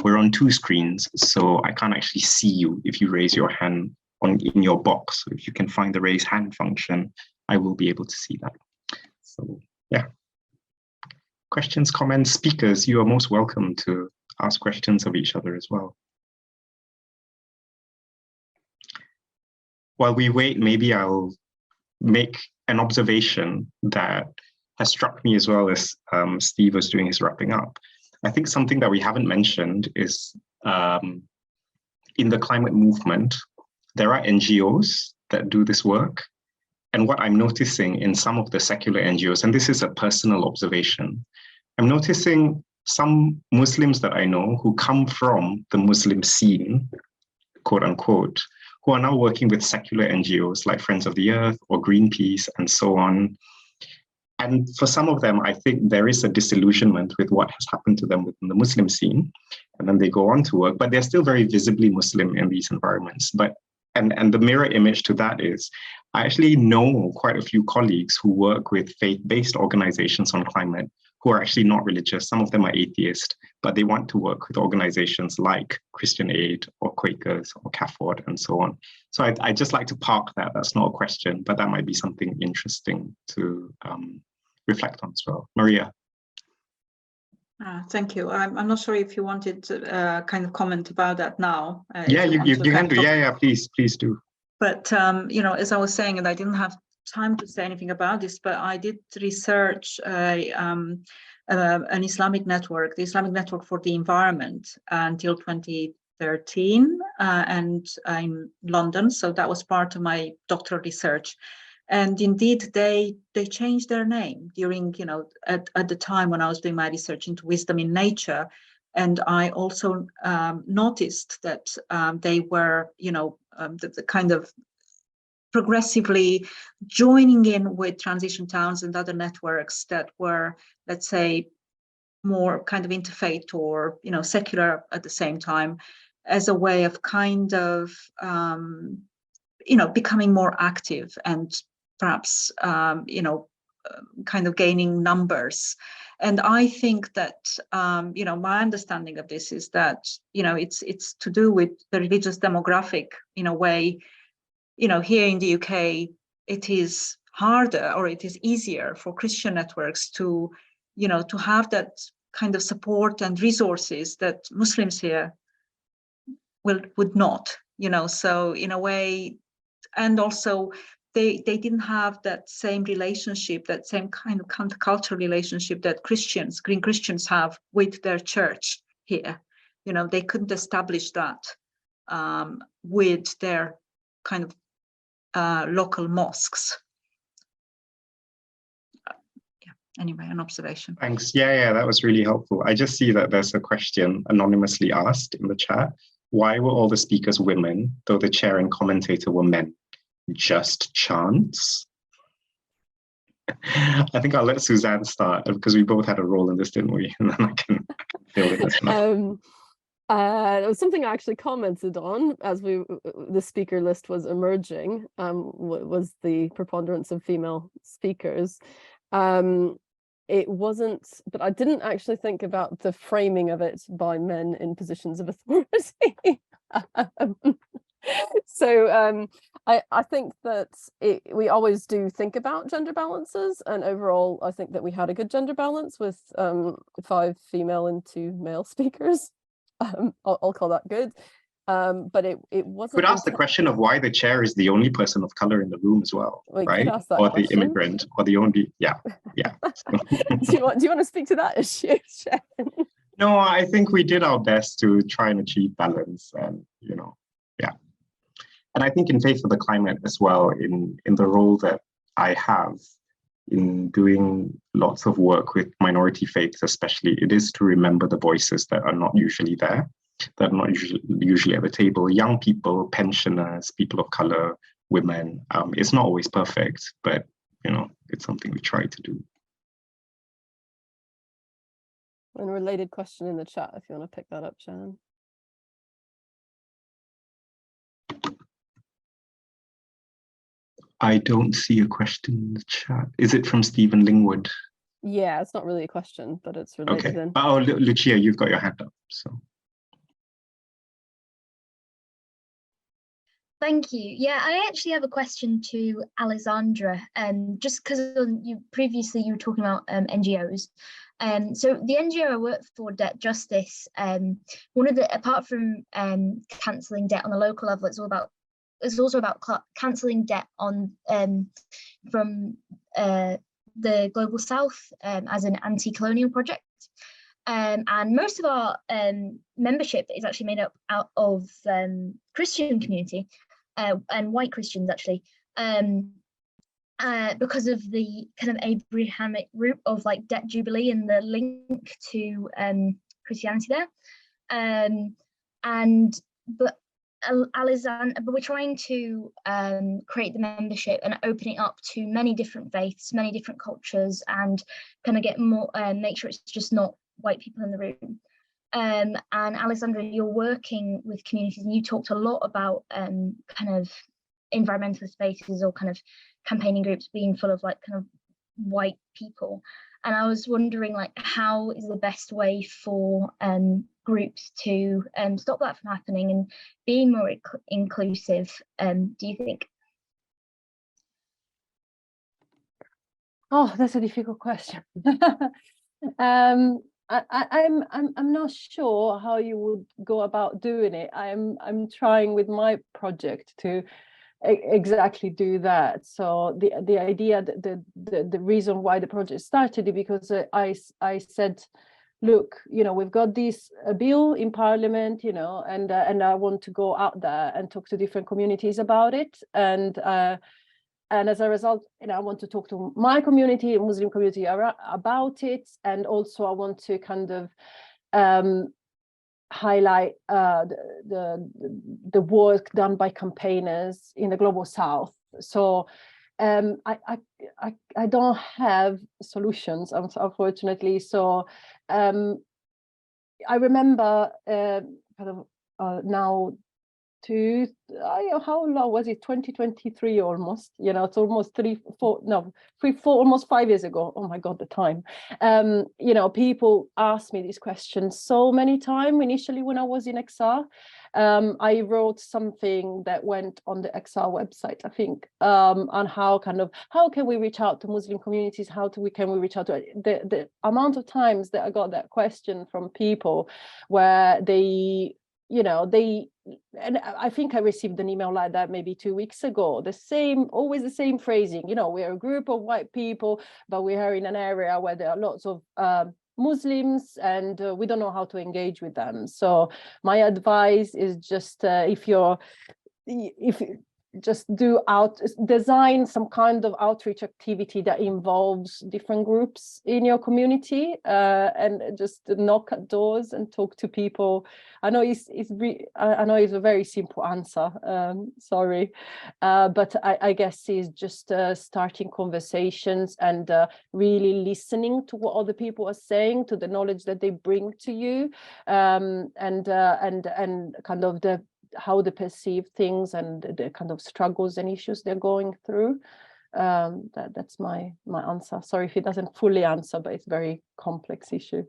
S2: We're on two screens, so I can't actually see you if you raise your hand in your box. So if you can find the raise hand function, I will be able to see that. So yeah. questions, comments, speakers, you are most welcome to ask questions of each other as well. While we wait, maybe I'll make an observation that has struck me as well as Steve was doing his wrapping up. I think something that we haven't mentioned is in the climate movement, there are NGOs that do this work. And what I'm noticing in some of the secular NGOs, and this is a personal observation, I'm noticing some Muslims that I know who come from the Muslim scene, quote unquote, who are now working with secular NGOs like Friends of the Earth or Greenpeace and so on. And for some of them, I think there is a disillusionment with what has happened to them within the Muslim scene. And then they go on to work, but they're still very visibly Muslim in these environments. And the mirror image to that is, I actually know quite a few colleagues who work with faith-based organizations on climate who are actually not religious. Some of them are atheist, but they want to work with organizations like Christian Aid or Quakers or CAFOD and so on. So I just like to park that. That's not a question, but that might be something interesting to reflect on as well. Maria.
S7: Thank you. I'm not sure if you wanted to kind of comment about that now.
S2: Yeah, you can do. Yeah, please do.
S7: But, as I was saying, and I didn't have time to say anything about this, but I did research an Islamic network, the Islamic Network for the Environment, until 2013, and in London. So that was part of my doctoral research. And indeed, they changed their name during, at the time when I was doing my research into wisdom in nature. And I also noticed that they were, the kind of progressively joining in with transition towns and other networks that were, let's say, more kind of interfaith or, secular at the same time, as a way of kind of, becoming more active and perhaps, kind of gaining numbers. And I think that, my understanding of this is that, it's to do with the religious demographic in a way. Here in the UK, it is harder or it is easier for Christian networks to, to have that kind of support and resources that Muslims here would not, so in a way, and also they didn't have that same relationship, that same kind of countercultural relationship that Green Christians have with their church here. They couldn't establish that with their kind of local mosques. Anyway, an observation.
S2: Thanks. Yeah, that was really helpful. I just see that there's a question anonymously asked in the chat. Why were all the speakers women, though the chair and commentator were men? Just chance? I think I'll let Suzanne start because we both had a role in this, didn't we? And then I can fill in as well.
S1: It was something I actually commented on as the speaker list was emerging, was the preponderance of female speakers. It wasn't, but I didn't actually think about the framing of it by men in positions of authority. So I think that we always do think about gender balances, and overall I think that we had a good gender balance with 5 female and 2 male speakers. I'll call that good. But it wasn't.
S2: Could ask the question of why the chair is the only person of color in the room as well, right? Or the immigrant, or the only, yeah.
S1: do you want to speak to that issue, Sharon?
S2: No, I think we did our best to try and achieve balance, and yeah. And I think in Faith for the Climate as well, in the role that I have in doing lots of work with minority faiths, especially, it is to remember the voices that are not usually there, that are not usually at the table. Young people, pensioners, people of color, women. It's not always perfect, but it's something we try to do.
S1: And a related question in the chat, if you want to pick that up, Shannon.
S2: I don't see a question in the chat. Is it from Stephen Lingwood?
S1: Yeah, it's not really a question, but it's related.
S2: Okay.
S1: In.
S2: Oh, Lucia, you've got your hand up. So.
S8: Thank you. Yeah, I actually have a question to Alessandra, just because you were talking about NGOs. So the NGO I work for, Debt Justice, apart from cancelling debt on the local level, it's also about cancelling debt on from the Global South as an anti-colonial project. And most of our membership is actually made up out of Christian community and white Christians, actually, because of the kind of Abrahamic root of like debt jubilee and the link to Christianity there. But we're trying to create the membership and open it up to many different faiths, many different cultures, and kind of get more, make sure it's just not white people in the room. And Alessandra, you're working with communities, and you talked a lot about kind of environmental spaces or kind of campaigning groups being full of like kind of white people. And I was wondering, like, how is the best way for groups to stop that from happening and being more inclusive, do you think?
S6: Oh, that's a difficult question. I'm not sure how you would go about doing it. I'm trying with my project to exactly do that. So the idea, the reason why the project started is because I said, look, we've got this bill in Parliament, and I want to go out there and talk to different communities about it, and as a result, I want to talk to my community, Muslim community, about it, and also I want to kind of highlight the work done by campaigners in the Global South. So I don't have solutions, unfortunately. So I remember now how long was it? 2023 almost. It's almost 4 almost 5 years ago. Oh my God, the time. People asked me this question so many times initially when I was in XR. I wrote something that went on the XR website, I think, on how can we reach out to Muslim communities? Can we reach out to the amount of times that I got that question from people where and I think I received an email like that maybe 2 weeks ago, always the same phrasing, we're a group of white people, but we are in an area where there are lots of Muslims, and we don't know how to engage with them. So my advice is just design some kind of outreach activity that involves different groups in your community, and just knock at doors and talk to people. I know it's a very simple answer, sorry, but I guess it's just starting conversations and really listening to what other people are saying, to the knowledge that they bring to you, and kind of how they perceive things and the kind of struggles and issues they're going through. That's my answer. Sorry if it doesn't fully answer, but it's a very complex issue.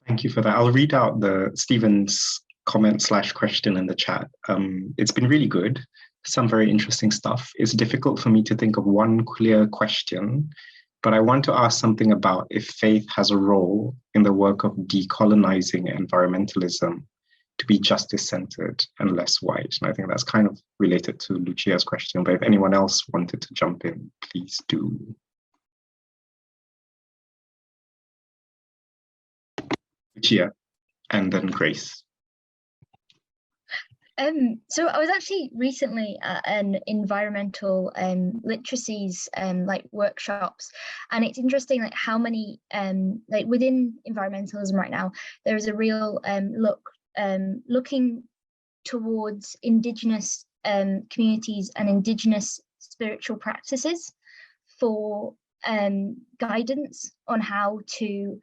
S2: Thank you for that. I'll read out Stephen's comment/question in the chat. It's been really good. Some very interesting stuff. It's difficult for me to think of one clear question, but I want to ask something about if faith has a role in the work of decolonizing environmentalism to be justice-centered and less white. And I think that's kind of related to Lucia's question, but if anyone else wanted to jump in, please do. Lucia, and then Grace.
S8: So I was actually recently at an environmental literacies like workshops, and it's interesting like how many like within environmentalism right now there is a real looking towards Indigenous communities and Indigenous spiritual practices for guidance on how to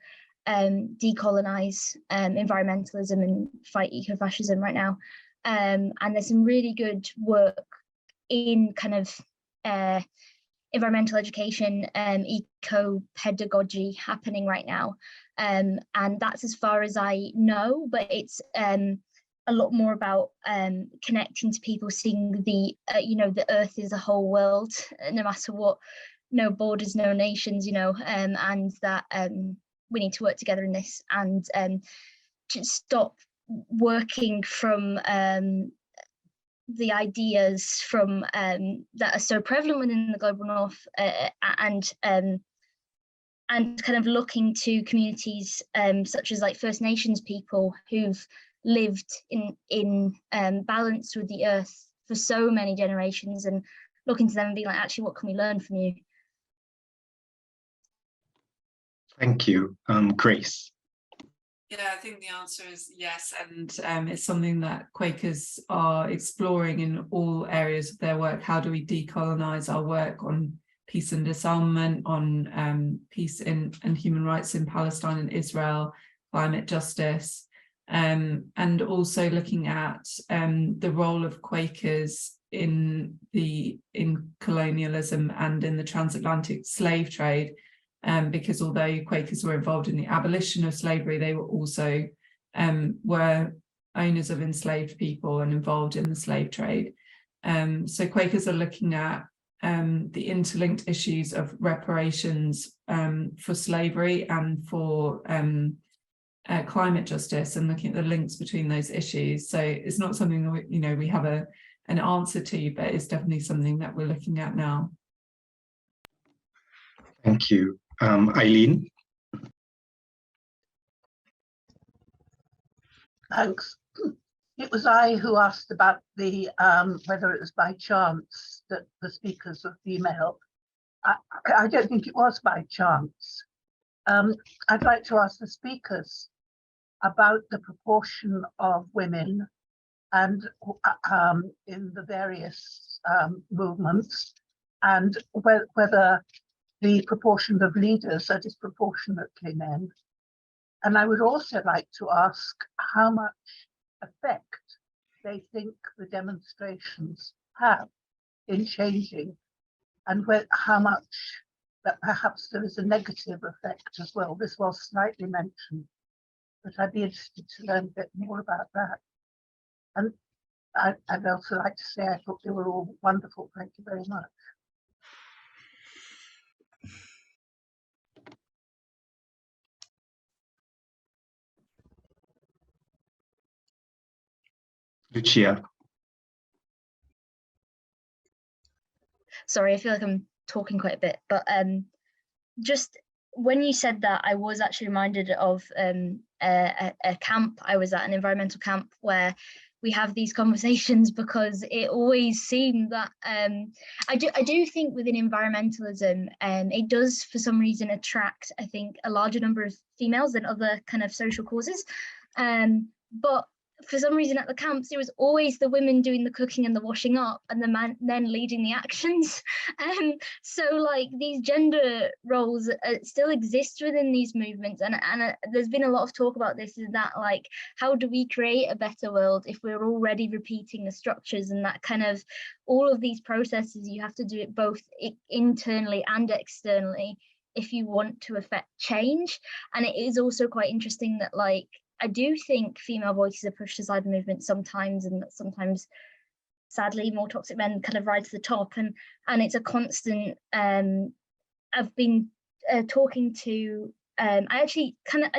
S8: decolonize environmentalism and fight ecofascism right now. And there's some really good work in kind of environmental education, eco-pedagogy happening right now. And that's as far as I know, but it's a lot more about connecting to people, seeing the the earth is a whole world, no matter what, no borders, no nations, and that we need to work together in this, and to stop working from the ideas from that are so prevalent within the global north, and kind of looking to communities such as like First Nations people who've lived in balance with the earth for so many generations, and looking to them and being like, actually, what can we learn from you?
S2: Thank you. Grace.
S9: Yeah, I think the answer is yes, and it's something that Quakers are exploring in all areas of their work. How do we decolonize our work on peace and disarmament, on peace and human rights in Palestine and Israel, climate justice, and also looking at the role of Quakers in colonialism and in the transatlantic slave trade. Because although Quakers were involved in the abolition of slavery, they were also were owners of enslaved people and involved in the slave trade. So Quakers are looking at the interlinked issues of reparations for slavery and for climate justice, and looking at the links between those issues. So it's not something that we have an answer to, but it's definitely something that we're looking at now.
S2: Thank you. Eileen?
S11: Thanks. It was I who asked about the whether it was by chance that the speakers were female. I don't think it was by chance. I'd like to ask the speakers about the proportion of women and in the various movements, and whether the proportion of leaders are disproportionately men. And I would also like to ask how much effect they think the demonstrations have in changing, and how much that perhaps there is a negative effect as well. This was slightly mentioned, but I'd be interested to learn a bit more about that. And I'd also like to say I thought they were all wonderful. Thank you very much.
S2: Lucia.
S8: Sorry, I feel like I'm talking quite a bit, but just when you said that, I was actually reminded of a camp I was at, an environmental camp, where we have these conversations, because it always seemed that I do think within environmentalism, it does for some reason attract, I think, a larger number of females than other kind of social causes, but for some reason at the camps it was always the women doing the cooking and the washing up, and the men leading the actions. So like these gender roles still exist within these movements, and there's been a lot of talk about this, is that like, how do we create a better world if we're already repeating the structures, and that kind of all of these processes, you have to do it both internally and externally if you want to affect change. And it is also quite interesting that like, I do think female voices are pushed aside the movement sometimes, and that sometimes, sadly, more toxic men kind of rise to the top, and it's a constant. I've been talking to. I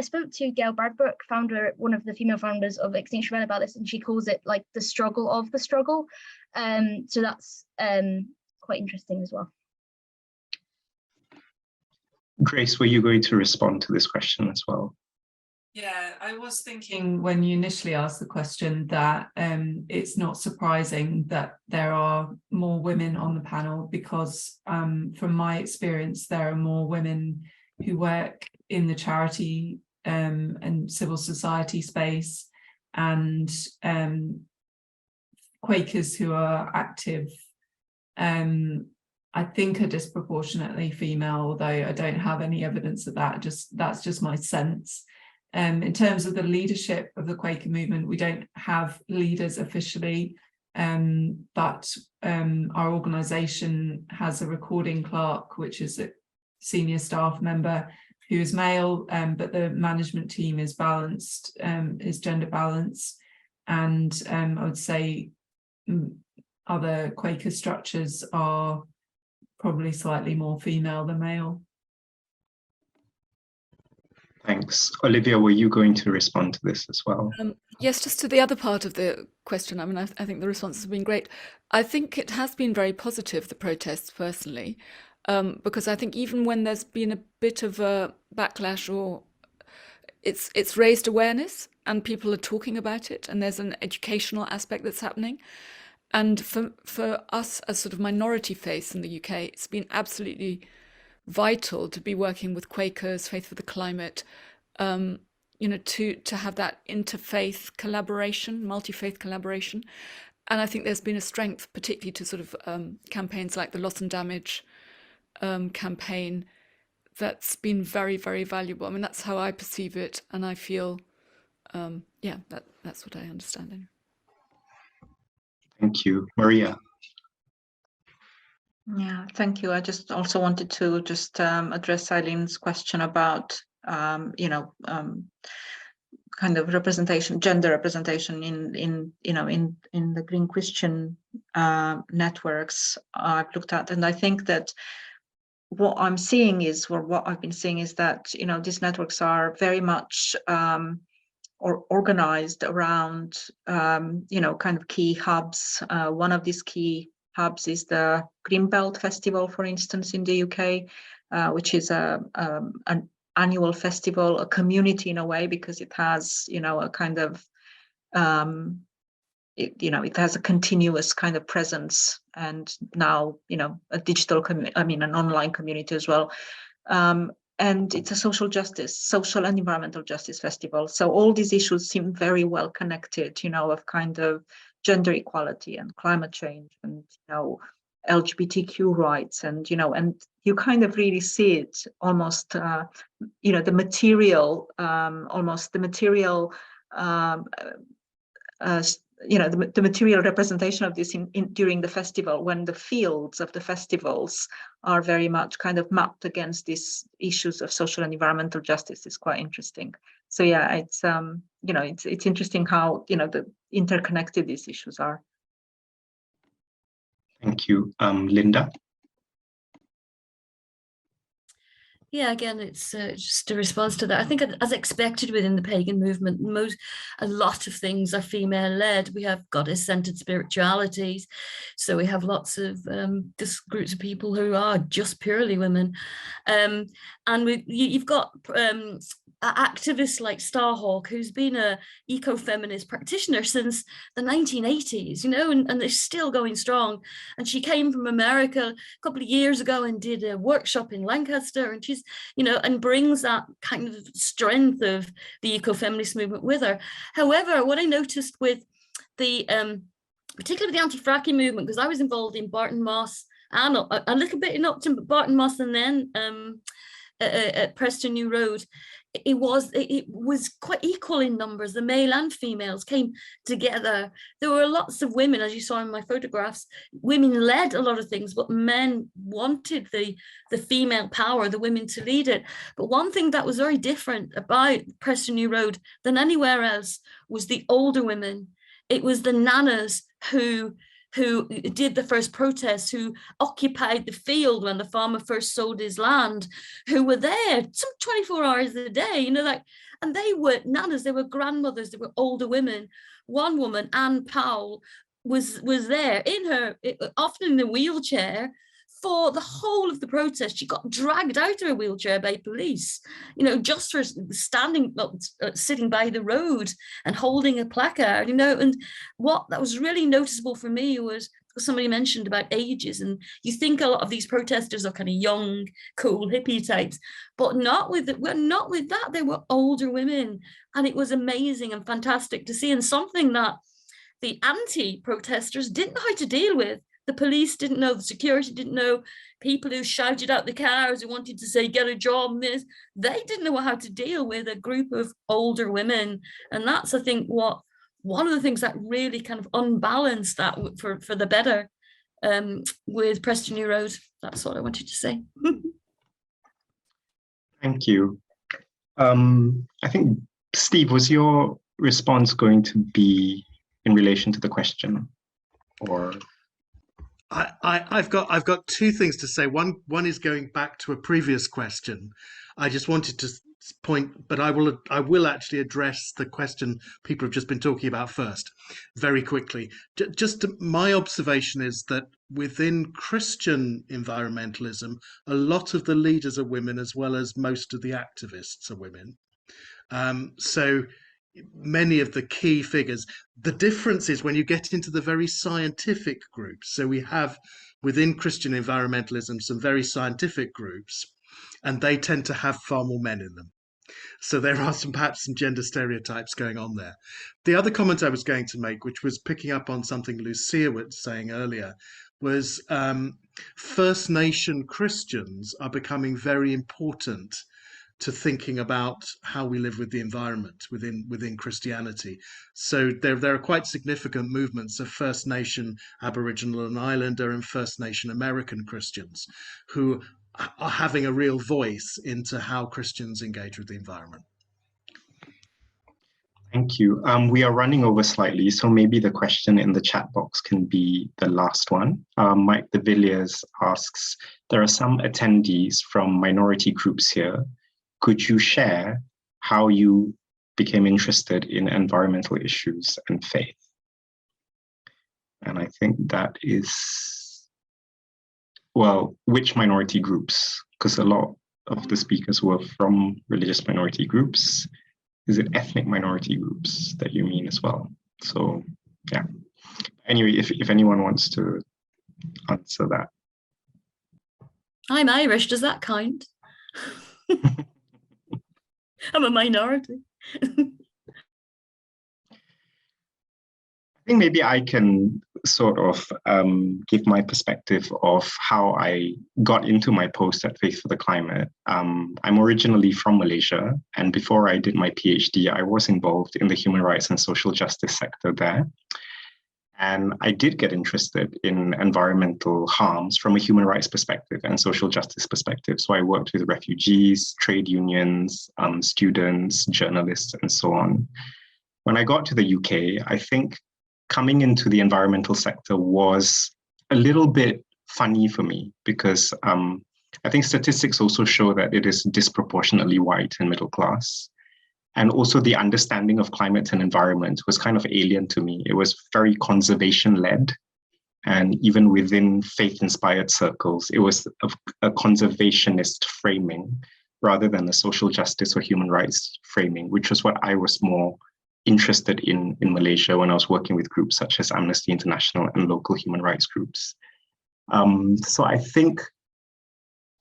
S8: spoke to Gail Bradbrook, one of the female founders of Extinction Rebellion, about this, and she calls it like the struggle of the struggle. So that's quite interesting as well.
S2: Grace, were you going to respond to this question as well?
S9: Yeah, I was thinking when you initially asked the question that it's not surprising that there are more women on the panel, because from my experience, there are more women who work in the charity and civil society space, and Quakers who are active, I think, are disproportionately female, although I don't have any evidence of that. That's just my sense. In terms of the leadership of the Quaker movement, we don't have leaders officially, but our organisation has a recording clerk, which is a senior staff member who is male, but the management team is balanced, is gender balanced. and I would say other Quaker structures are probably slightly more female than male.
S2: Thanks. Olivia, were you going to respond to this as well?
S4: Yes, just to the other part of the question. I mean, I think the responses have been great. I think it has been very positive, the protests, personally, because I think even when there's been a bit of a backlash, or it's raised awareness and people are talking about it, and there's an educational aspect that's happening. And for us as sort of minority faiths in the UK, it's been absolutely vital to be working with Quakers, Faith for the Climate, you know, to have that interfaith collaboration, multi-faith collaboration. And I think there's been a strength, particularly to sort of campaigns like the Loss and Damage campaign, that's been very, very valuable. I mean, that's how I perceive it, and I feel, yeah, that's what I understand. Anyway.
S2: Thank you. Maria.
S7: Yeah, thank you. I just also wanted to just address Eileen's question about, you know, kind of representation, gender representation in the Green Christian networks I've looked at, and I think that what I'm seeing is, or what I've been seeing is that, you know, these networks are very much or organized around, you know, kind of key hubs. One of these key hubs is the Greenbelt Festival, for instance, in the UK, which is an annual festival, a community in a way, because it has, you know, a kind of, it has a continuous kind of presence, and now, you know, a digital, an online community as well. And it's a social and environmental justice festival. So all these issues seem very well connected, you know, of kind of gender equality and climate change and, you know, LGBTQ rights, and, you know, and you kind of really see it almost, you know, the material, you know, the material representation of this during the festival, when the fields of the festivals are very much kind of mapped against these issues of social and environmental justice, is quite interesting. So yeah, it's you know, it's interesting how, you know, the interconnected these issues are.
S2: Thank you. Linda.
S3: Yeah, again, it's just a response to that. I think, as expected within the pagan movement, a lot of things are female-led. We have goddess-centered spiritualities, so we have lots of just groups of people who are just purely women, and you've got activists like Starhawk, who's been a eco-feminist practitioner since the 1980s, you know, and they're still going strong. And she came from America a couple of years ago and did a workshop in Lancaster, and she's, you know, and brings that kind of strength of the eco-feminist movement with her. However, what I noticed with the particularly the anti-fracking movement, because I was involved in Barton Moss and a little bit in Upton, but Barton Moss, and then at Preston New Road, it was quite equal in numbers. The male and females came together. There were lots of women, as you saw in my photographs. Women led a lot of things, but men wanted the female power, the women to lead it. But one thing that was very different about Preston New Road than anywhere else was the older women. It was the nanas who did the first protests, who occupied the field when the farmer first sold his land, who were there some 24 hours a day, you know, like, and they were nanas, they were grandmothers, they were older women. One woman, Anne Powell, was there often in a wheelchair, for the whole of the protest. She got dragged out of her wheelchair by police, you know, just for sitting by the road and holding a placard, you know. And what that was really noticeable for me was, somebody mentioned about ages, and you think a lot of these protesters are kind of young, cool hippie types, but not with that. They were older women, and it was amazing and fantastic to see, and something that the anti-protesters didn't know how to deal with. The police didn't know, the security didn't know, people who shouted out the cars, who wanted to say, get a job, they didn't know how to deal with a group of older women. And that's, I think, one of the things that really kind of unbalanced that for the better with Preston New Road. That's what I wanted to say.
S2: Thank you. I think, Steve, was your response going to be in relation to the question, or?
S10: I've got two things to say. One is going back to a previous question. I just wanted to point, but I will actually address the question people have just been talking about first, very quickly. My observation is that within Christian environmentalism, a lot of the leaders are women, as well as most of the activists are women. So many of the key figures. The difference is when you get into the very scientific groups. So we have within Christian environmentalism some very scientific groups, and they tend to have far more men in them. So there are perhaps some gender stereotypes going on there. The other comment I was going to make, which was picking up on something Lucia was saying earlier, was First Nation Christians are becoming very important to thinking about how we live with the environment within Christianity. So there are quite significant movements of First Nation Aboriginal and Islander and First Nation American Christians who are having a real voice into how Christians engage with the environment.
S2: Thank you. We are running over slightly, so maybe the question in the chat box can be the last one. Mike de Villiers asks, there are some attendees from minority groups here. Could you share how you became interested in environmental issues and faith? And I think that is, well, which minority groups? Because a lot of the speakers were from religious minority groups. Is it ethnic minority groups that you mean as well? So, yeah. Anyway, if anyone wants to answer that.
S3: I'm Irish, does that count? I'm a minority.
S2: I think maybe I can sort of give my perspective of how I got into my post at Faith for the Climate. I'm originally from Malaysia, and before I did my PhD, I was involved in the human rights and social justice sector there. And I did get interested in environmental harms from a human rights perspective and social justice perspective. So I worked with refugees, trade unions, students, journalists, and so on. When I got to the UK, I think coming into the environmental sector was a little bit funny for me because I think statistics also show that it is disproportionately white and middle class. And also the understanding of climate and environment was kind of alien to me. It was very conservation-led. And even within faith-inspired circles, it was a conservationist framing rather than a social justice or human rights framing, which was what I was more interested in Malaysia when I was working with groups such as Amnesty International and local human rights groups. So I think,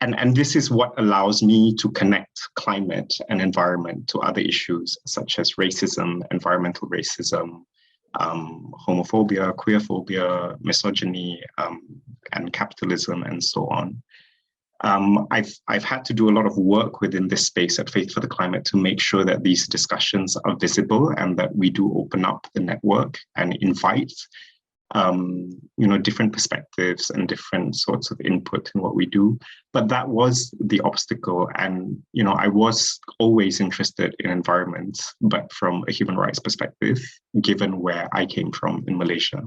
S2: and this is what allows me to connect climate and environment to other issues such as racism, environmental racism, homophobia, queerphobia, misogyny, and capitalism, and so on. I've had to do a lot of work within this space at Faith for the Climate to make sure that these discussions are visible and that we do open up the network and invite different perspectives and different sorts of input in what we do. But that was the obstacle. And, I was always interested in environment, but from a human rights perspective, given where I came from in Malaysia.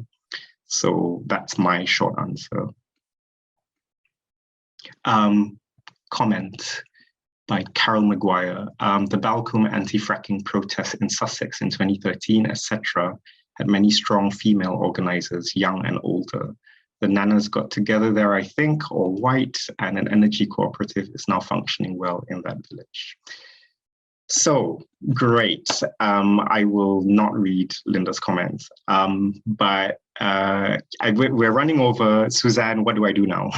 S2: So that's my short answer. Comment by Carol Maguire. The Balcombe anti-fracking protests in Sussex in 2013, etc., had many strong female organizers, young and older. The nanas got together there, I think, all white, and an energy cooperative is now functioning well in that village. So, great. I will not read Linda's comments, but we're running over. Suzanne, what do I do now?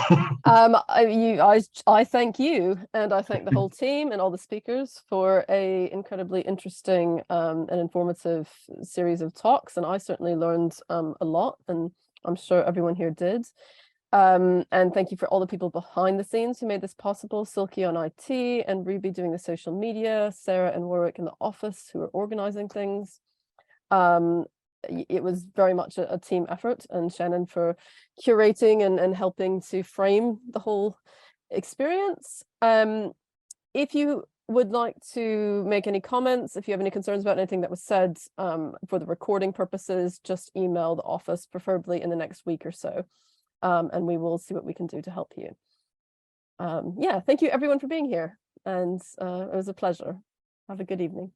S1: I thank you, and I thank the whole team and all the speakers for a incredibly interesting and informative series of talks. And I certainly learned a lot, and I'm sure everyone here did. And thank you for all the people behind the scenes who made this possible. Silky on IT and Ruby doing the social media, Sarah and Warwick in the office who are organizing things. It was very much a team effort, and Shannon for curating and helping to frame the whole experience. If you would like to make any comments, if you have any concerns about anything that was said for the recording purposes, just email the office, preferably in the next week or so, and we will see what we can do to help you. Yeah, thank you everyone for being here, and it was a pleasure. Have a good evening.